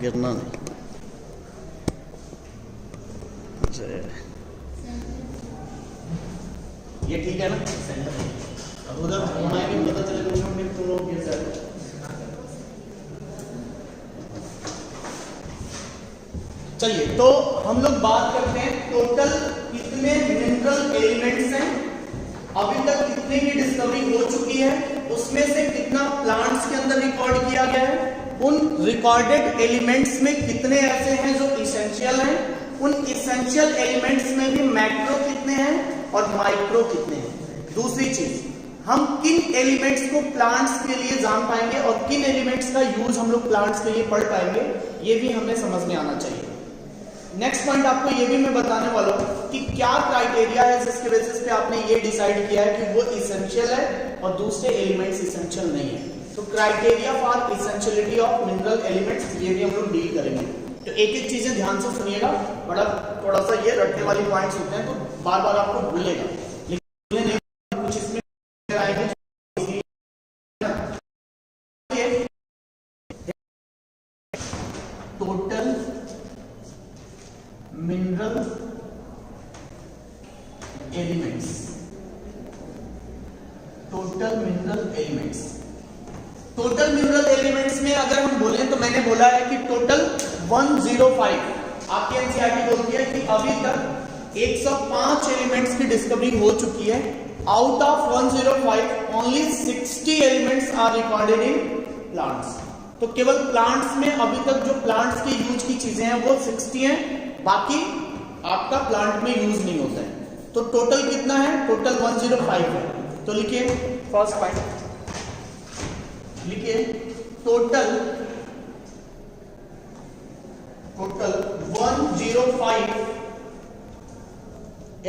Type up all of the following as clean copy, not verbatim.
गिरना नहीं। ये ठीक है ना, अब उधर घुमाएंगे पता चलेगा तुम लोग गिर जाएगा। चलिए तो हम लोग बात करते हैं टोटल कितने मिनरल एलिमेंट्स हैं, अभी तक कितने की डिस्कवरी हो चुकी है, उसमें से कितना प्लांट्स के अंदर रिकॉर्ड किया गया है, उन रिकॉर्डेड एलिमेंट्स में कितने ऐसे हैं जो इसेंशियल हैं, उन इसेंशियल एलिमेंट्स में भी मैक्रो कितने हैं और माइक्रो कितने हैं। दूसरी चीज, हम किन एलिमेंट्स को प्लांट्स के लिए जान पाएंगे और किन एलिमेंट्स का यूज हम लोग प्लांट्स के लिए पढ़ पाएंगे, ये भी हमें समझ में आना चाहिए। नेक्स्ट पॉइंट आपको ये भी मैं बताने वाला हूं कि क्या क्राइटेरिया है जिसके बेसिस पे आपने ये डिसाइड किया है कि वो इसेंशियल है और दूसरे एलिमेंट्स इसेंशियल नहीं है। तो criteria for essentiality of mineral elements, ये भी हम लोग डील करेंगे। तो एक एक चीजें ध्यान से सुनिएगा, बड़ा थोड़ा सा ये रटने वाली पॉइंट्स होते हैं तो बार बार आपको भूलेगा, लेकिन कुछ इसमें total mineral elements, total mineral elements, total mineral elements में अगर हम बोले तो मैंने बोला है कि टोटल 105, आपकी एनसीईआरटी बोलती है कि अभी तक 105 एलिमेंट्स की डिस्कवरी हो चुकी है। Out of 105 only 60 elements are recorded in plants. तो केवल प्लांट्स में अभी तक जो प्लांट्स के यूज की चीजें हैं वो 60 हैं, बाकी आपका प्लांट में यूज नहीं होता है। तो टोटल कितना है, टोटल 105 है। तो लिखिए फर्स्ट पॉइंट, लिखिए total 105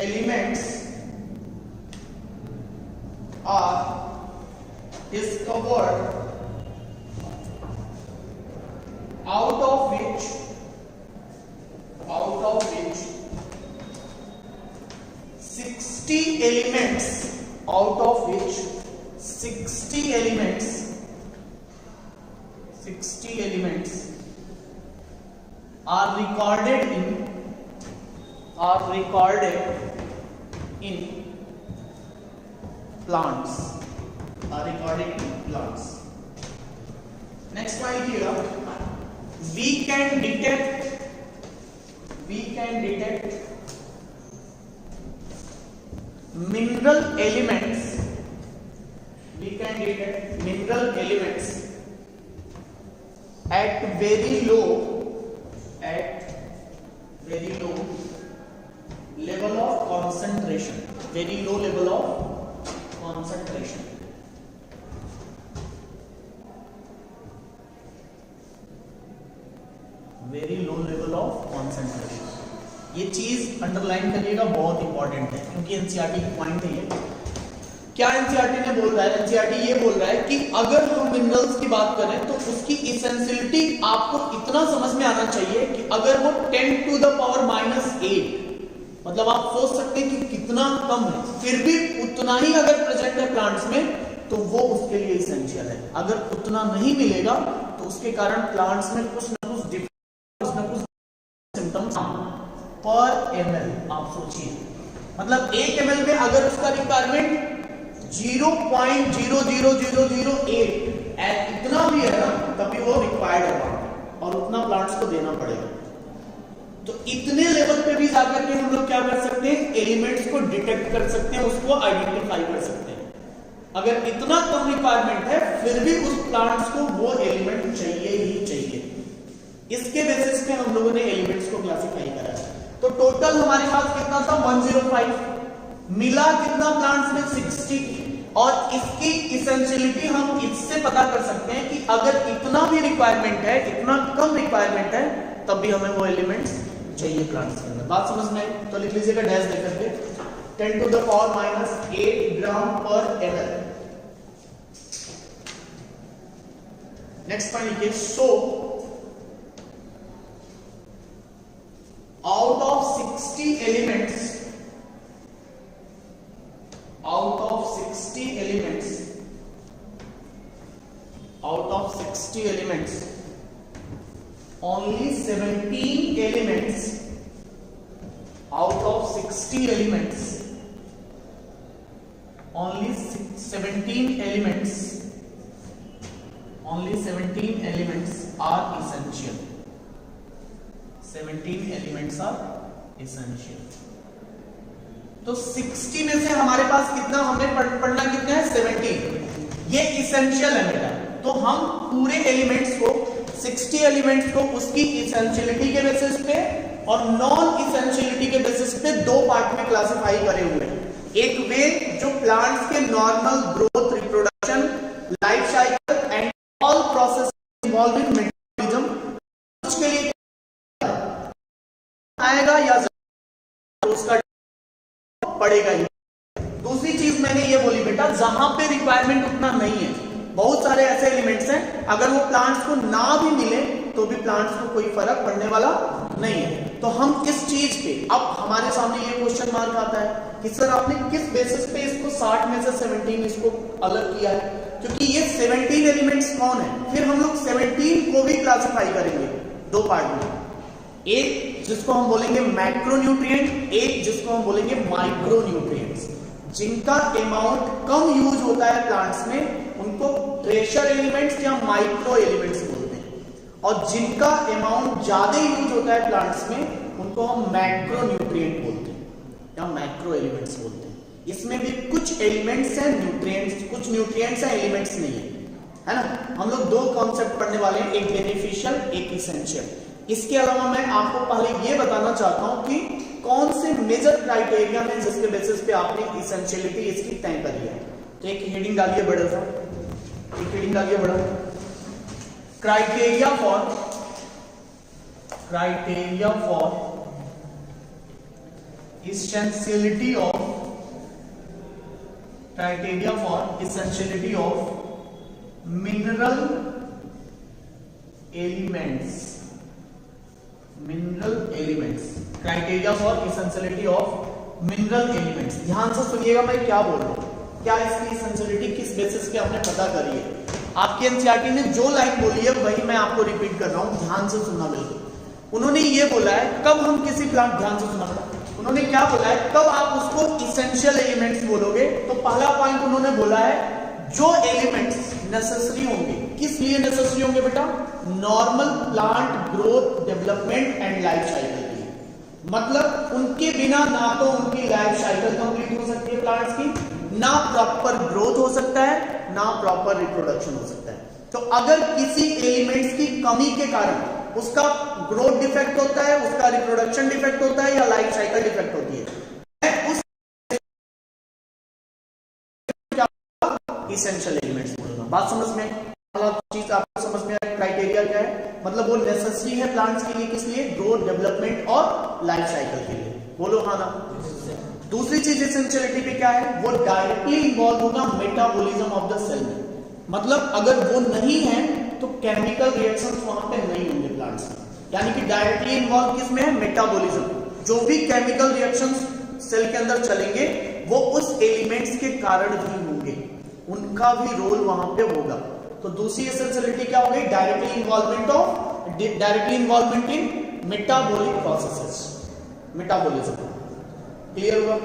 elements are discovered out of which 60 elements, out of which 60 elements are recorded in plants, next point here, we can detect mineral elements, at very low level of concentration, very low level of concentration. Very low level of concentration, ये चीज underline करिएगा, बहुत important है क्योंकि NCERT की point है ये। क्या एनसीईआरटी ने बोल रहा है, एनसीईआरटी ये बोल रहा है कि अगर हम मिनरल्स की बात करें तो उसकी इसेंशियलिटी आपको इतना समझ में आना चाहिए कि अगर वो 10 to the power -8, मतलब आप सोच सकते हैं कि कितना कम है, फिर भी उतना ही अगर प्रेजेंट है प्लांट्स में तो वो उसके लिए इसेंशियल है। अगर उतना नहीं मिलेगा तो उसके कारण प्लांट्स में कुछ ना कुछ सिम्टम्स पर ml, आप सोचिए, मतलब 1 ml में अगर उसका रिक्वायरमेंट 0.00008 इतना भी है ना, तभी वो रिक्वायर्ड है और उतना प्लांट्स को देना पड़ेगा। तो इतने लेवल पे भी जाकर के हम लोग क्या कर सकते हैं, एलिमेंट्स को डिटेक्ट कर सकते हैं, उसको आइडेंटिफाई कर सकते हैं। अगर इतना कम रिक्वायरमेंट है फिर भी उस प्लांट्स को वो एलिमेंट चाहिए ही चाहिए। इसके बेसिस पे हम लोगों ने एलिमेंट्स को क्लासिफाई करा है। तो टोटल हमारे पास कितना था, 105, मिला कितना प्लांट्स में, 60। और इसकी इसेंशियलिटी हम इससे पता कर सकते हैं कि अगर इतना भी रिक्वायरमेंट है, इतना कम रिक्वायरमेंट है, तब भी हमें वो एलिमेंट्स चाहिए प्लांट्स के अंदर। बात समझ में आई? तो लिख लीजिएगा डैश देकर के 10 to the power -8 ग्राम पर ml। नेक्स्ट पॉइंट लिखिए, सो out of 60 elements, out of 60 elements only 17 elements out of 60 elements, only 17 elements are essential. 17 elements are essential. तो 60 में से हमारे पास कितना, हमें पढ़ना कितना है, 17, ये इसेंशियल है बेटा। तो हम पूरे एलिमेंट्स को, 60 एलिमेंट्स को उसकी इसेंशियलिटी के बेसिस पे और नॉन इसेंशियलिटी के बेसिस पे दो पार्ट में क्लासिफाई करे हुए हैं। एक वे जो प्लांट्स के normal growth, reproduction, life cycle and all process involve in metabolism, उसके लिए आएगा या उसका पड़ेगा ही। दूसरी चीज मैंने ये बोली बेटा, जहां पे रिक्वायरमेंट उतना नहीं है, बहुत सारे ऐसे एलिमेंट्स हैं अगर वो प्लांट्स को ना भी मिले तो भी प्लांट्स को कोई फर्क पड़ने वाला नहीं है। तो हम किस चीज पे, अब हमारे सामने ये क्वेश्चन मार्क आता है कि सर आपने किस बेसिस पे इसको 60 में से 17 इसको अलग किया है, क्योंकि ये 17 एलिमेंट्स कौन है, फिर हम लोग 17 को भी क्लासिफाई करेंगे दो पार्ट में, एक जिसको हम बोलेंगे मैक्रोन्यूट्रिएंट, एक जिसको हम बोलेंगे माइक्रोन्यूट्रिएंट्स। जिनका अमाउंट कम यूज होता है प्लांट्स में उनको ट्रेशर एलिमेंट्स या माइक्रो एलिमेंट्स बोलते हैं, और जिनका अमाउंट ज्यादा यूज होता है प्लांट्स में उनको हम मैक्रोन्यूट्रिएंट बोलते हैं या मैक्रो एलिमेंट्स बोलते हैं। इसमें भी कुछ एलिमेंट्स हैं न्यूट्रिएंट्स, कुछ न्यूट्रिएंट्स हैं, एलिमेंट्स नहीं है ना। हम लोग दो कॉन्सेप्ट पढ़ने वाले हैं, एक बेनिफिशियल, एक इसेंशियल। इसके अलावा मैं आपको पहले ये बताना चाहता हूं कि कौन से मेजर क्राइटेरिया हैं जिसके बेसिस पे आपने इसेंशियलिटी इसकी तय करी है। तो एक हेडिंग डालिए बड़ा सा, एक हेडिंग डालिए बड़ा, criteria for essentiality of mineral elements, criteria for essentiality of mineral elements. ध्यान से सुनिएगा मैं क्या बोल रहा हूं, क्या इसकी इसेंशियलिटी किस बेसिस पे आपने पता करी है। आपके एनसीईआरटी ने जो लाइन बोली है वही मैं आपको रिपीट कर रहा हूं, ध्यान से सुनना बिल्कुल। उन्होंने ये बोला है कब हम किसी प्लांट, ध्यान से सुनना, उन्होंने क्या बोला है कब आप उसको इसेंशियल एलिमेंट्स बोलोगे। तो पहला पॉइंट उन्होंने बोला है जो एलिमेंट्स नेसेसरी होंगे, किस लिए नेसेसरी होंगे बेटा, normal plant growth, development and life cycle के लिए। मतलब उनके बिना ना तो उनकी लाइफ साइकिल कंप्लीट हो सकती है प्लांट्स की, ना प्रॉपर ग्रोथ हो सकता है, ना प्रॉपर रिप्रोडक्शन हो सकता है। तो अगर किसी एलिमेंट्स की कमी के कारण उसका ग्रोथ डिफेक्ट होता है, उसका रिप्रोडक्शन डिफेक्ट होता है या लाइफ साइकिल डिफेक्ट होती है, उस इसेंशियल एलिमेंट्स बोलूंगा। बात समझ में, चीज आपको समझ में आया क्राइटेरिया क्या है, मतलब वो नेसेसरी है प्लांट्स के लिए, किस लिए, ग्रोथ, डेवलपमेंट और लाइफ साइकिल के लिए, बोलो हाँ ना। दूसरी चीज इसेंशियलिटी पे क्या है, वो डायरेक्टली इन्वॉल्व होगा मेटाबॉलिज्म ऑफ द सेल में। मतलब अगर वो नहीं है तो केमिकल रिएक्शंस वहां पे नहीं होंगे प्लांट्स में, यानी कि डायरेक्टली इन्वॉल्व किसमें है, मेटाबॉलिज्म। जो भी केमिकल रिएक्शंस सेल के अंदर चलेंगे वो उस एलिमेंट्स के कारण ही होंगे, उनका भी रोल वहां पे होगा। तो दूसरी एसेंशियलिटी क्या होगी, directly involvement in metabolic processes, metabolism. Clear हुआ।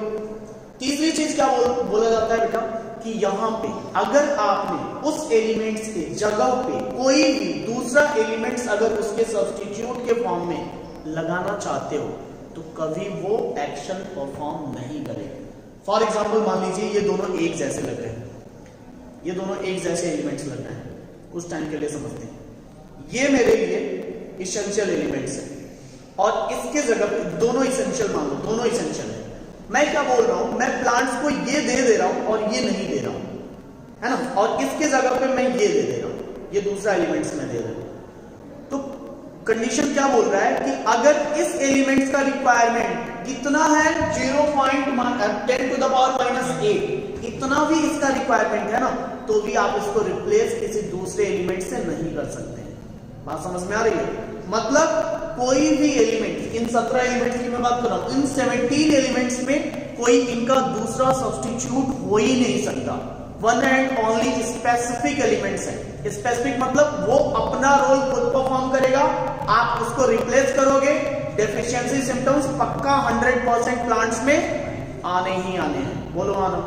तीसरी चीज क्या बोला जाता है बेटा कि यहां पे अगर आपने उस एलिमेंट्स के जगह पे कोई भी दूसरा एलिमेंट्स अगर उसके सब्स्टिट्यूट के फॉर्म में लगाना चाहते हो तो कभी वो एक्शन परफॉर्म नहीं करेगा। फॉर एग्जाम्पल मान लीजिए ये दोनों एक जैसे लग रहे हैं, ये दोनों एक जैसे एलिमेंट्स लग रहे हैं, कुछ टाइम के लिए समझते हैं, ये मेरे लिए इसेंशियल एलिमेंट्स है और इसके जगह पे दोनों इसेंशियल मान लो, दोनों इसेंशियल है। मैं क्या बोल रहा हूं, मैं प्लांट्स को ये दे रहा हूं और ये नहीं दे रहा हूं, है ना, और इसके जगह पे मैं ये दे रहा हूं, ये दूसरा एलिमेंट्स मैं दे रहा हूं। तो कंडीशन क्या बोल रहा है कि अगर इस एलिमेंट्स का रिक्वायरमेंट कितना है 0.10 टू द पावर -8, इतना भी इसका रिक्वायरमेंट है ना, तो भी आप इसको रिप्लेस किसी दूसरे एलिमेंट से नहीं कर सकते हैं। बात समझ में आ रही है। मतलब कोई भी एलिमेंट, इन 17 एलिमेंट्स की मैं बात कर रहा हूं, इन 17 एलिमेंट्स में कोई इनका दूसरा सब्स्टिट्यूट हो ही नहीं सकता। One and only specific elements है। स्पेसिफिक मतलब वो अपना रोल खुद परफॉर्म करेगा आप उसको रिप्लेस करोगे, डेफिशिएंसी सिम्टम्स पक्का 100% प्लांट्स में आने ही आने हैं। बोलो आना।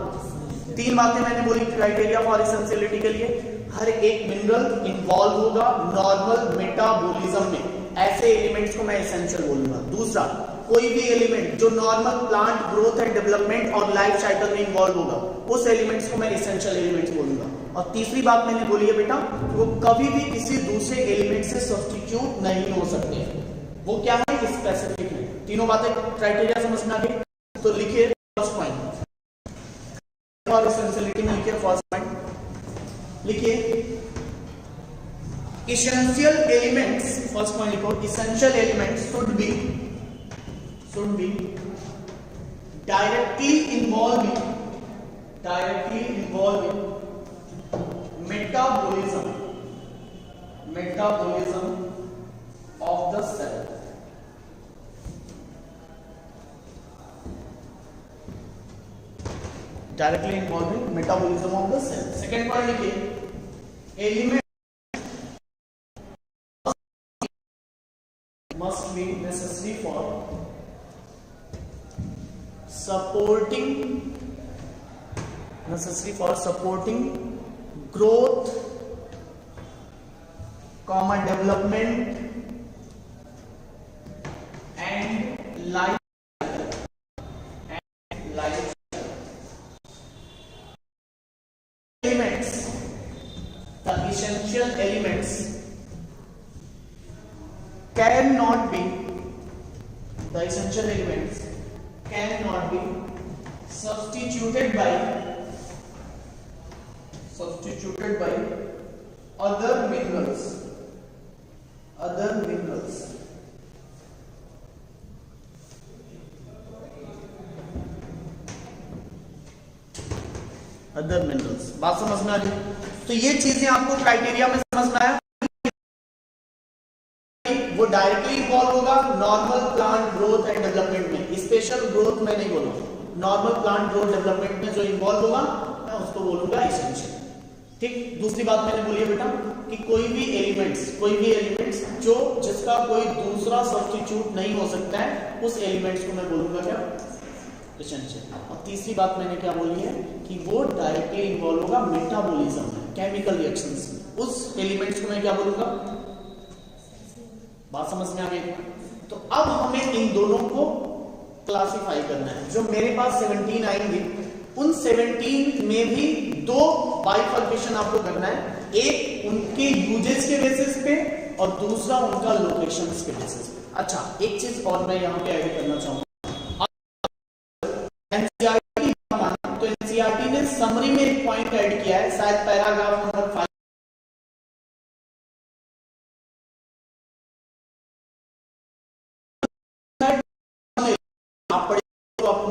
3 बातें मैंने बोली क्राइटेरिया फॉर एसेंशियलिटी के लिए। हर एक मिनरल इन्वॉल्व होगा नॉर्मल मेटाबॉलिज्म में, ऐसे एलिमेंट्स को मैं एसेंशियल बोलूंगा। दूसरा, कोई भी एलिमेंट जो normal plant growth and development और लाइफ साइकिल में इन्वॉल्व होगा, उस एलिमेंट्स को मैं एसेंशियल एलिमेंट्स बोलूंगा। और तीसरी बात मैंने बोली है बेटा, वो कभी भी किसी दूसरे एलिमेंट से सब्स्टिट्यूट नहीं हो सकते हैं। वो क्या है? स्पेसिफिक है। तीनों बातें क्राइटेरिया समझ में आ गई? तो लिखिए फर्स्ट पॉइंट और एसेंशियलिटी में लिखिए फर्स्ट पॉइंट, लिखिए essential elements, first point लिखो, essential elements should be directly involved in metabolism of the cell. Directly involved in metabolism of the cell. Second point लिखिए, element must be necessary for supporting growth, development and life elements. The essential elements cannot be substituted by other minerals. बात समझ में आ रही? तो ये चीजें आपको criteria में समझ में आया। वो डायरेक्टली इन्वॉल्व होगा normal plant growth and development में। स्पेशल ग्रोथ में नहीं बोलूंगा, नॉर्मल प्लांट ग्रोथ डेवलपमेंट में जो इन्वॉल्व होगा मैं उसको बोलूंगा एसेंशियल। ठीक। दूसरी बात मैंने बोली है बेटा कि कोई भी एलिमेंट्स जो जिसका कोई दूसरा सब्स्टिट्यूट नहीं हो सकता है, उस एलिमेंट्स को मैं बोलूंगा क्या? एसेंशियल। और तीसरी बात मैंने क्या बोली है कि वो डायरेक्टली इन्वॉल्व होगा मेटाबॉलिज्म में, केमिकल रिएक्शंस में, उस एलिमेंट्स को मैं क्या बोलूंगा? बात समझ में आ गई? तो अब हमें इन दोनों को क्लासिफाई करना है। जो मेरे पास 17 आएंगे, उन 17 में भी 2 बाइफर्केशन आपको करना है। एक उनके यूजेस के बेसिस पे और दूसरा उनका लोकेशंस के बेसिस पे। अच्छा, एक चीज और मैं यहाँ पे ऐड करना चाहूंगा। एनसीईआरटी तो एनसीईआरटी ने समरी में एक पॉइंट ऐड किया है, शायद पैराग्राफ नंबर 5। आप पढ़े तो आपको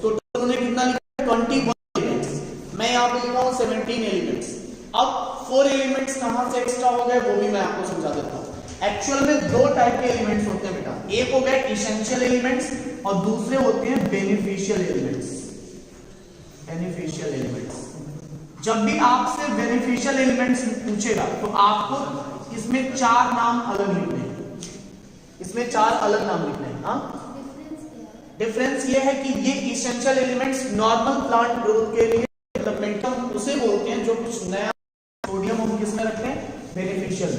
टोटल उन्होंने कितना लिखा है? 21 एलिमेंट्स। मैं यहाँ पे लिखा हूँ 17 एलिमेंट्स। अब 4 एलिमेंट्स कहां से एक्स्ट्रा हो गए वो भी मैं आपको समझा देता हूँ। एक्चुअल में 2 टाइप के एलिमेंट्स होते हैं बेटा, एक हो गए इसेंशियल एलिमेंट्स और दूसरे होते हैं बेनिफिशियल एलिमेंट्स। जब भी आपसे बेनिफिशियल एलिमेंट्स पूछेगा तो आपको इसमें 4 नाम अलग लिखने हैं, इसमें 4 अलग नाम लिखने हैं। हाँ, डिफरेंस ये है कि ये essential elements normal plant growth के लिए डेवलपमेंट उसे बोलते हैं जो कुछ नया सोडियम हम किसमें रखते हैं? बेनिफिशियल।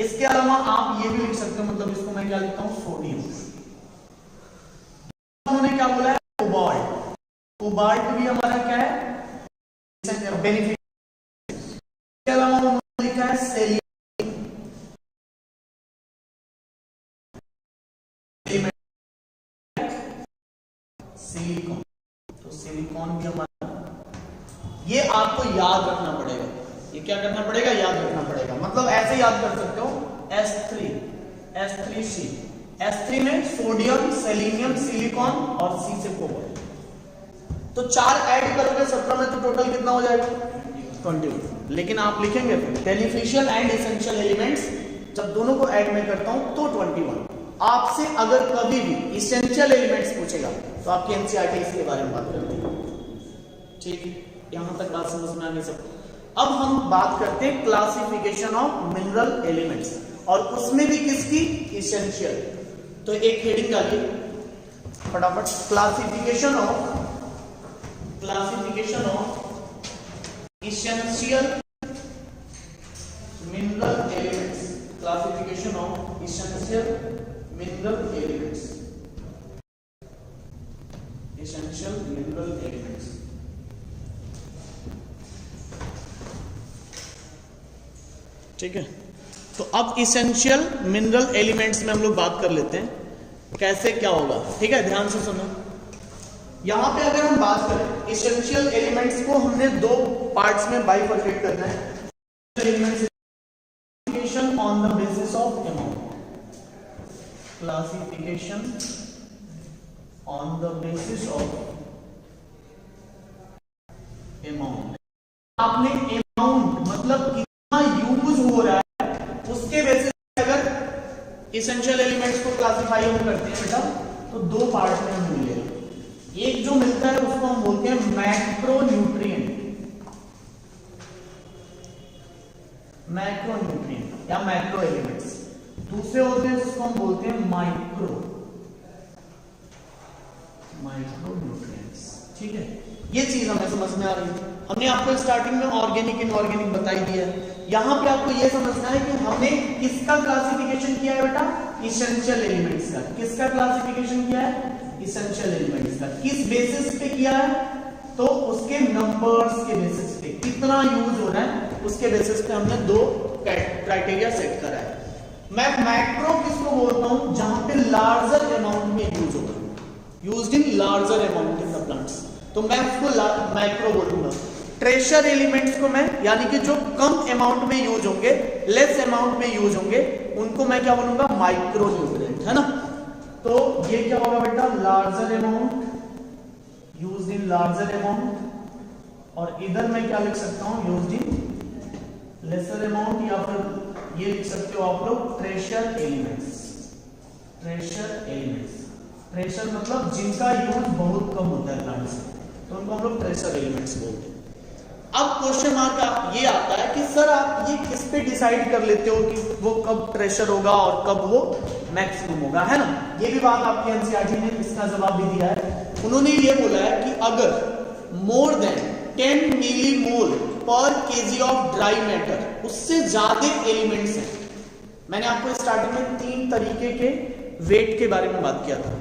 इसके अलावा आप ये भी लिख सकते हो, मतलब इसको मैं क्या लिखता हूं? सोडियम। उन्होंने क्या बोला है? कोबाल्ट। कोबाल्ट भी हमारा क्या है? बेनिफिशियल। इसके अलावा उन्होंने लिखा है सेलियम। सिलिकॉन, तो सिलिकॉन भी हमारा, ये आपको याद रखना पड़ेगा। ये क्या करना पड़ेगा? याद रखना पड़ेगा। मतलब ऐसे याद कर सकते हो S3C। S3 में सोडियम, सेलेनियम, सिलिकॉन और C से कोबाल्ट। तो 4 ऐड करोगे 17 में तो टोटल कितना हो जाएगा? 21। लेकिन आप लिखेंगे बेनिफिशियल एंड एसेंशियल एलिमेंट्स, जब दोनों को ऐड में करता हूं तो 21। आपसे अगर कभी भी इसेंशियल एलिमेंट्स पूछेगा तो आपकी एनसीईआरटी इसके बारे में बात करती है। ठीक है, यहां तक बात समझ में आ गई सबको। अब हम बात करते हैं क्लासिफिकेशन ऑफ मिनरल एलिमेंट्स। और उसमें भी किसकी, इसेंशियल। तो एक हेडिंग डालिए फटाफट, classification of essential mineral elements, classification of essential mineral elements, essential mineral elements. ठीक है, तो अब इसेंशियल मिनरल एलिमेंट्स में हम लोग बात कर लेते हैं कैसे क्या होगा। ठीक है, ध्यान से सुनो। यहां पे अगर हम बात करें इसेंशियल एलिमेंट्स को हमने दो पार्ट्स में बाइफरकेट करना है। Elements classification on the basis of amount, classification on the basis of amount. आपने अमाउंट मतलब कितना यूज हो रहा है उसके बेसिस अगर इसेंशियल एलिमेंट्स को क्लासिफाई हम करते हैं बेटा, तो दो पार्ट में हम मिलेगा। एक जो मिलता है उसको हम बोलते हैं मैक्रोन्यूट्रिएंट, मैक्रोन्यूट्रिएंट या मैक्रो एलिमेंट्स। दूसरे होते हैं जिसको हम बोलते हैं माइक्रोन्यूट्रिएंट्स। ठीक है, ये चीज हमें समझ में आ रही है। हमने आपको स्टार्टिंग में ऑर्गेनिक इनऑर्गेनिक बताई दी है। यहां पे आपको ये समझना है कि हमने किसका क्लासिफिकेशन किया है बेटा, इसेंशियल एलिमेंट्स का। किसका क्लासिफिकेशन किया है, इसेंशियल एलिमेंट्स का। किस बेसिस पे किया है, तो उसके नंबर्स के बेसिस पे, कितना यूज हो रहा है उसके बेसिस पे हमने दो क्राइटेरिया सेट करा है। मैं मैक्रो किसको बोलता हूं, जहां पे लार्जर अमाउंट में यूज होगा, used in larger amount in the plants, तो मैं उसको मैक्रो बोलूंगा। ट्रेशर एलिमेंट्स को मैं, यानी कि जो कम अमाउंट में यूज होंगे, लेस अमाउंट में यूज होंगे, उनको मैं क्या बोलूंगा, माइक्रो न्यूट्रिएंट, है ना। तो ये क्या होगा बेटा, larger amount, used in larger amount, और इधर मैं क्या लिख सकता हूं, यूज्ड इन लेसर अमाउंट, या फिर ये लिख सकते हो आप लोग ट्रेशर एलिमेंट्स। ट्रेशर एलिमेंट्स, ट्रेशर मतलब जिनका यूज बहुत कम होता है प्लांट से, तो उनको हम लोग ट्रेशर एलिमेंट्स बोलते हैं। अब क्वेश्चन मार्क ये आता है कि सर आप ये किस पे डिसाइड कर लेते हो कि वो कब ट्रेशर होगा और कब वो मैक्सिमम होगा, है ना। ये भी बात आपके एनसीईआरटी ने इसका जवाब भी दिया है। उन्होंने ये बोला है कि अगर मोर देन 10 मिलीमोल पर केजी ऑफ ड्राई मैटर, उससे ज्यादा एलिमेंट्स हैं। मैंने आपको स्टार्टिंग में 3 तरीके के वेट के बारे में बात किया था,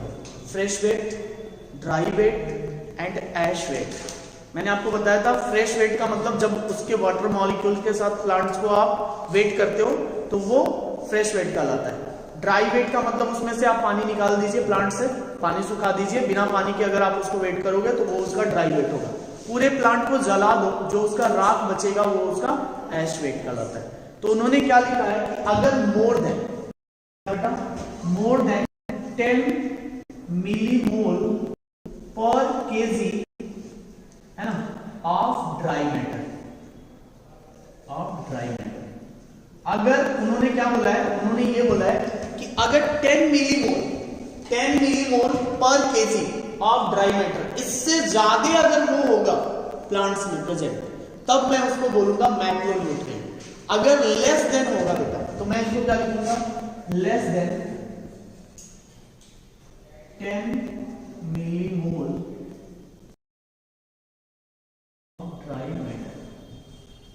fresh weight, dry weight and ash weight. मैंने आपको बताया था फ्रेश वेट का मतलब जब उसके वाटर मॉलिक्यूल के साथ प्लांट्स को आप वेट करते हो तो वो फ्रेश वेट कहलाता है। ड्राई वेट का मतलब उसमें से आप पानी निकाल दीजिए, प्लांट से पानी सुखा दीजिए, बिना पानी के अगर आप उसको वेट करोगे तो वो उसका ड्राई वेट होगा। पूरे प्लांट को जला दो, जो उसका राख बचेगा वो उसका ऐश वेट कहलाता है। तो उन्होंने क्या लिखा है कि अगर मोर देन 10 मिलीमोल पर केजी, है ना, ऑफ ड्राई मैटर, अगर उन्होंने क्या बोला है, उन्होंने ये बोला है कि अगर 10 मिलीमोल पर केजी ऑफ ड्राई मैटर, इससे ज्यादा अगर वो होगा प्लांट्स में प्रेजेंट, तब मैं उसको बोलूंगा मैक्रोन्यूट्रिएंट। अगर लेस देन होगा बेटा, तो मैं इसको क्या लिखूंगा, less than 10 millimole dry matter,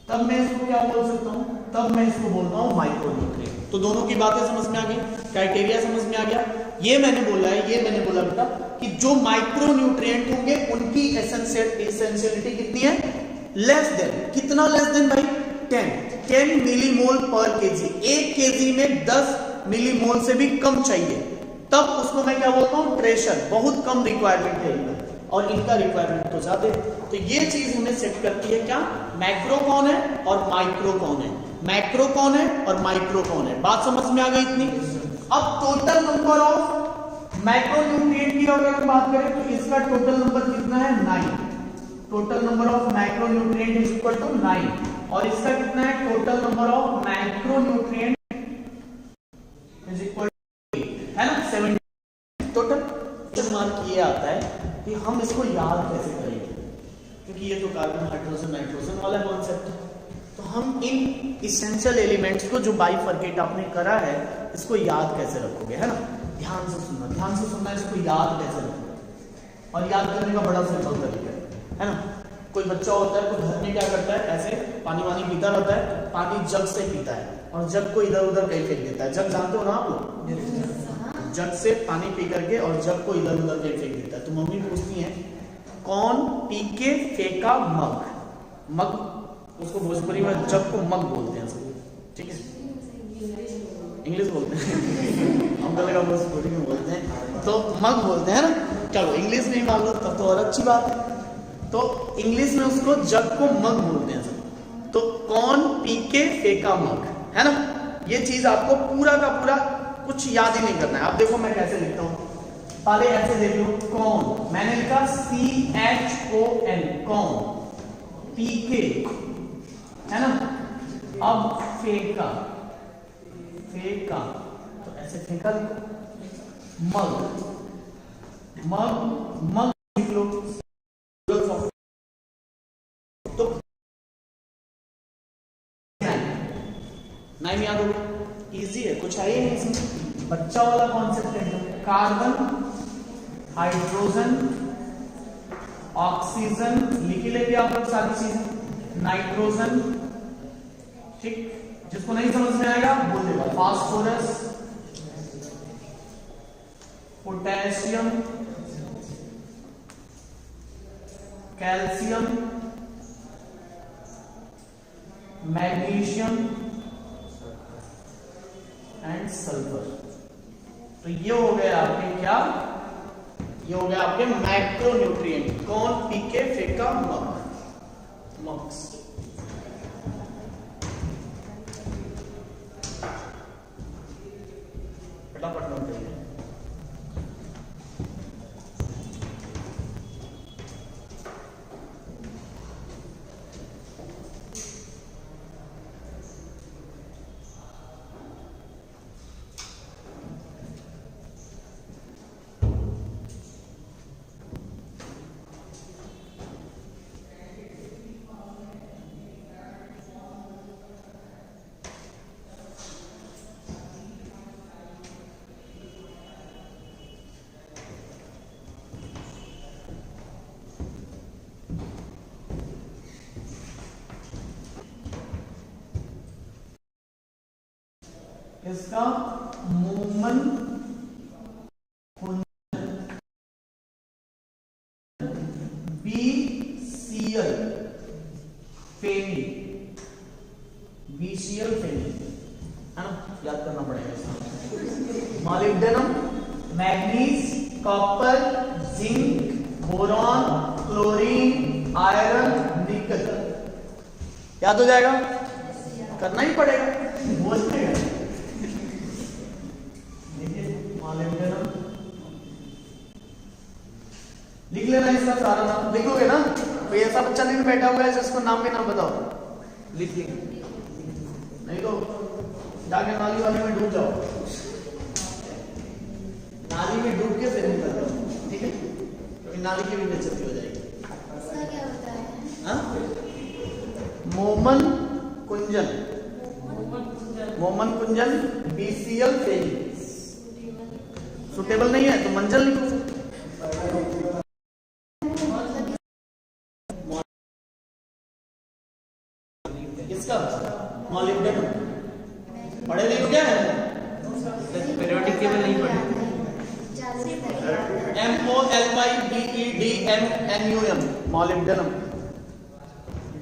तब मैं इसको क्या बोल सकता हूं, तब मैं इसको बोलता हूं माइक्रोन्यूट्रिएंट। तो दोनों की बातें समझ में आ गई, क्राइटेरिया समझ में आ गया। ये मैंने बोला है, ये मैंने बोला बेटा कि जो माइक्रोन्यूट्रिएंट होंगे उनकी एसेंशियलिटी कितनी है, लेस देन, कितना लेस देन भाई, 10 मिलीमोल पर केजी। 1 केजी में 10 मिलीमोल से भी कम चाहिए, तब उसको मैं क्या बोलता हूं, ट्रेशर। बहुत कम रिक्वायरमेंट है इनका, और इनका रिक्वायरमेंट तो ज्यादा है। तो ये चीज हमें सेट करती है क्या, मैक्रो कौन है और माइक्रो कौन है, मैक्रो कौन है और माइक्रो कौन है। बात समझ में आ गई इतनी। अब टोटल नंबर ऑफ मैक्रोन्यूट्रिएंट की अगर हम बात करें तो इसका टोटल नंबर कितना है, 9। Total number of macronutrient is equal to 9, और इसका कितना है, total number of macronutrient is equal to 8, है ना, 7 टोटल। मार्क ये आता है कि हम इसको याद कैसे करेंगे, क्योंकि ये तो कार्बन हाइड्रोजन नाइट्रोजन वाला कॉन्सेप्ट है। तो हम इन इसेंशियल एलिमेंट्स को जो बाइफरकेट आपने करा है इसको याद कैसे रखोगे, है ना। ध्यान से सुनना, इसको याद कैसे रखोगे। और याद करने का बड़ा सिंपल तरीका है ना। कोई बच्चा होता है तो घर में क्या करता है, ऐसे पानी वानी पीता रहता है, पानी जग से पीता है और जग को इधर उधर कहीं फेंक देता है। जग जानते हो ना आप लोग, जग से पानी पी करके और जग को इधर उधर कहीं फेंक देता है। तो मम्मी पूछती है कौन पी के फेंका मग। मग उसको भोजपुरी में जग को मग बोलते हैं सब, ठीक है, इंग्लिश बोलते हैं हम तो लगा भोजपुरी में बोलते हैं तो मग बोलते हैं ना। चलो इंग्लिश नहीं मालूम तब तो और अच्छी बात है। तो इंग्लिश में उसको जग को मग बोलते हैं सब। तो कौन पी के फेंका मग, है ना। ये चीज आपको पूरा का पूरा कुछ याद ही नहीं करना है। आप देखो मैं कैसे लिखता हूं, पहले ऐसे देख लो, कौन, मैंने लिखा CHON, कौन, पी के, है ना। अब फेंका, फेंका तो ऐसे फेंका लिखो, मग, मग, मग लिख लो। तो 9 याद होगा, इजी है, कुछ है ही नहीं इसमें। बच्चा वाला कॉन्सेप्ट है, कार्बन, हाइड्रोजन, ऑक्सीजन लिख ही लेंगे आप लोग सारी चीजें, नाइट्रोजन, ठीक। जिसको नहीं समझ में आएगा बोल देगा, phosphorus, potassium, calcium, magnesium and sulphur. तो ये हो गए आपके क्या, ये हो गया आपके मैक्रोन्यूट्रिएंट। कौन पी के फेंका मग, मग्स। फटाफट नोट करिए। इसका मोमन BCl फेनी, BCl फेनी, है ना, याद करना पड़ेगा इसको। Molybdenum, manganese, copper, zinc, boron, chlorine, iron, निकल। याद हो जाएगा, करना ही पड़ेगा, बोझ जाएगा। लिख लेना इसका सारा नाम, लिखोगे ना। कोई ऐसा बच्चा नहीं बैठा हुआ है जिसको नाम भी ना बताओ, लिख लेंगे, नहीं तो जाके नाली वाली में डूब जाओ, नाली में डूब के फिर निकल जाओ, ठीक है, क्योंकि नाली की भी बेइज्जती हो जाएगी। इसका क्या होता है? हाँ, मोमन कुंजन, मोमन कुंजन BCl फेनी। सुटेबल नहीं है तो मंजल लिखो। इसका मॉलिब्डेनम पढ़े नहीं हो क्या है, पीरियोडिक टेबल नहीं पढ़े। MOLYBEDMNUM molybdenum.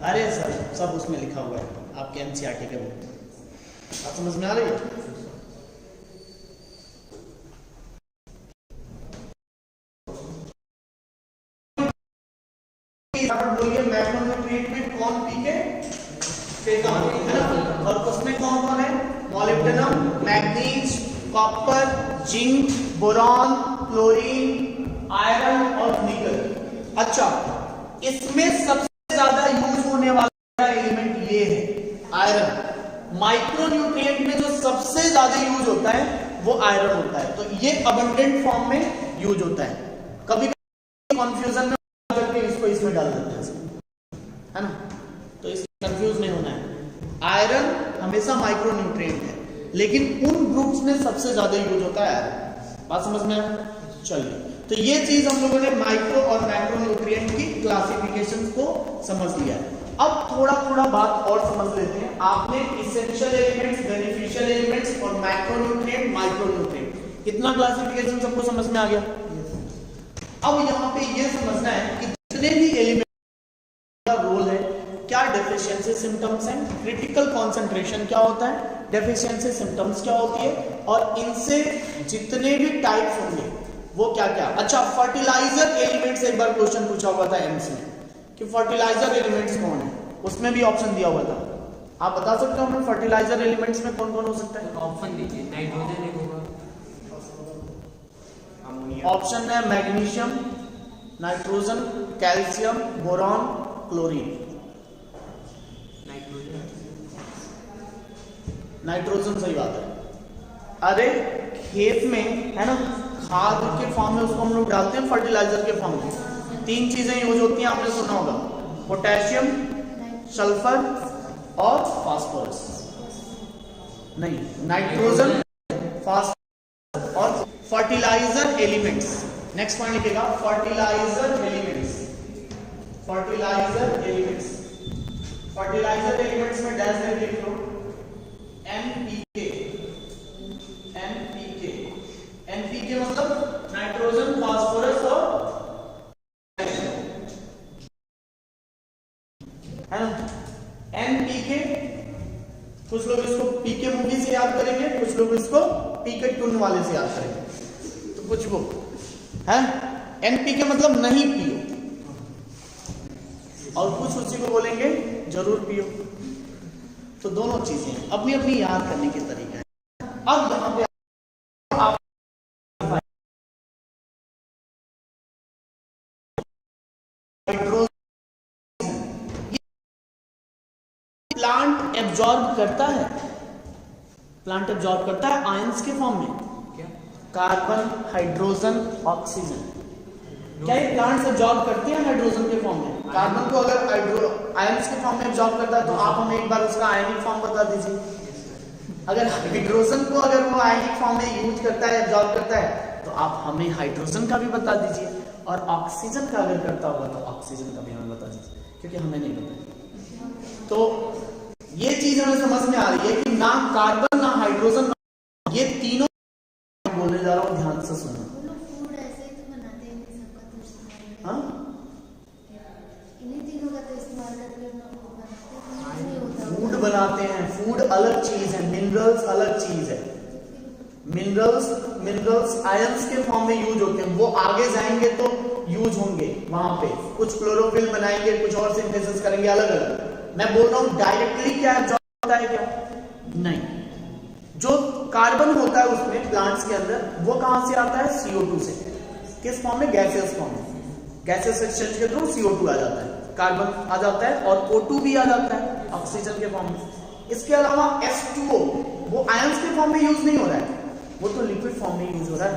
अरे सर सब उसमें लिखा हुआ है आपके NCERT के बुक, आप समझ में आ रही है। बोलिए मैक्रोन्यूट्रिएंट में कौन पी के फेंका, है ना। और उसमें कौन कौन है, molybdenum, manganese, copper, zinc, boron, chlorine, iron और निकल। अच्छा, इसमें सबसे ज्यादा यूज होने वाला एलिमेंट ये है आयरन। माइक्रोन्यूट्रिएंट में जो सबसे ज्यादा यूज होता है वो आयरन होता है, तो ये अबंडेंट फॉर्म में यूज होता है। कभी कंफ्यूजन में इसको इसमें डाल देते हैं, है ना, तो इसमें कंफ्यूज नहीं होना है। हमेशा माइक्रो न्यूट्रिएंट है, लेकिन उन ग्रुप्स में सबसे ज्यादा यूज होता है आयरन। बात समझ में आया? चलिए, तो ये चीज हम लोगों ने माइक्रो और मैक्रो न्यूट्रिएंट की क्लासिफिकेशन को समझ लिया है। अब थोड़ा थोड़ा बात और समझ लेते हैं। आपने इसेंशियल एलिमेंट्स, बेनिफिशियल एलिमेंट्स और मैक्रो न्यूट्रिएंट, माइक्रो न्यूट्रिएंट, कितना क्लासिफिकेशन सबको समझ में आ गया? अब यहाँ पे ये समझना है कि जितने भी एलिमेंट का रोल है, क्या डेफिशिएंसी सिम्टम्स हैं, क्रिटिकल कंसंट्रेशन क्या होता है, डेफिशिएंसी सिम्टम्स क्या होती है, और इनसे जितने भी टाइप्स होंगे वो क्या क्या। अच्छा, फर्टिलाइजर एलिमेंट्स एक बार क्वेश्चन पूछा हुआ था एम्स में कि फर्टिलाइजर एलिमेंट्स कौन है, उसमें भी ऑप्शन दिया हुआ था। आप बता सकते हो हमें फर्टिलाइजर एलिमेंट्स में कौन कौन हो सकता है? ऑप्शन दीजिए। नाइट्रोजन एक होगा, ऑप्शन है magnesium, nitrogen, calcium, boron, chlorine. Nitrogen सही बात है। अरे खेत में है ना, खाद के फॉर्म में उसको हम लोग डालते हैं, फर्टिलाइजर के फॉर्म में 3 चीजें यूज होती हैं, आपने सुना होगा, पोटेशियम, सल्फर और फास्फोरस। नहीं, नाइट्रोजन, फास्फोरस और फर्टिलाइजर एलिमेंट्स। नेक्स्ट पॉइंट लिखेगा fertiliser elements. Fertiliser elements, fertiliser elements में डैश दे लिख लो NPK। NPK, NPK मतलब नाइट्रोजन, फास्फोरस और है ना। NPK, कुछ लोग इसको पीके मूवी से याद करेंगे, कुछ लोग इसको पीके टून वाले से याद करेंगे, तो कुछ वो है। NPK मतलब नहीं पियो, और कुछ उसी को बोलेंगे जरूर पियो। तो दोनों चीजें अपनी अपनी याद करने के तरीके हैं। अब यहाँ पे आप प्लांट एब्जॉर्ब करता है, प्लांट एब्जॉर्ब करता है आयंस के फॉर्म में, क्या? Carbon, hydrogen, oxygen. क्या ये प्लांट्स एब्जॉर्ब करते हैं हाइड्रोजन के फॉर्म में? कार्बन को अगर आयंस के फॉर्म में एब्जॉर्ब करता है तो आप हमें एक बार उसका आयनिक फॉर्म बता दीजिए। अगर हाइड्रोजन को अगर वो आयनिक फॉर्म में यूज करता है, एब्जॉर्ब करता है, तो आप हमें हाइड्रोजन का भी बता दीजिए, और ऑक्सीजन का अगर करता होगा तो ऑक्सीजन का भी हमें बता दीजिए, क्योंकि हमें नहीं पता। तो ये चीज हमें समझ में आ रही है कि ना कार्बन, ना हाइड्रोजन, ये तीनों बोलने जा रहा हूं, ध्यान से सुनो। फूड ऐसे ही तो बनाते हैं, इन सबका तो इस्तेमाल हाँ, इन्हीं तीनों का तो इस्तेमाल करके हम लोग बनाते हैं, नहीं होता फूड बनाते हैं। फूड अलग चीज है, मिनरल्स अलग चीज है। मिनरल्स आयंस के फॉर्म में यूज होते हैं, वो आगे जाएंगे तो यूज होंगे वहां पे, कुछ क्लोरोफिल बनाएंगे, कुछ और सिंथेसिस करेंगे, अलग अलग। मैं बोल रहा हूं डायरेक्टली क्या एब्जॉर्ब होता है, क्या नहीं। जो कार्बन होता है उसमें प्लांट्स के अंदर, वो कहां से आता है? CO2 से। किस फॉर्म में? गैसियस फॉर्म में। गैसियस एक्सचेंज के थ्रू CO2 आ जाता है, कार्बन आ जाता है, और O2 भी आ जाता है ऑक्सीजन के फॉर्म में। इसके अलावा H2O वो आयंस के फॉर्म में यूज नहीं हो रहा है, वो तो लिक्विड फॉर्म में यूज हो रहा है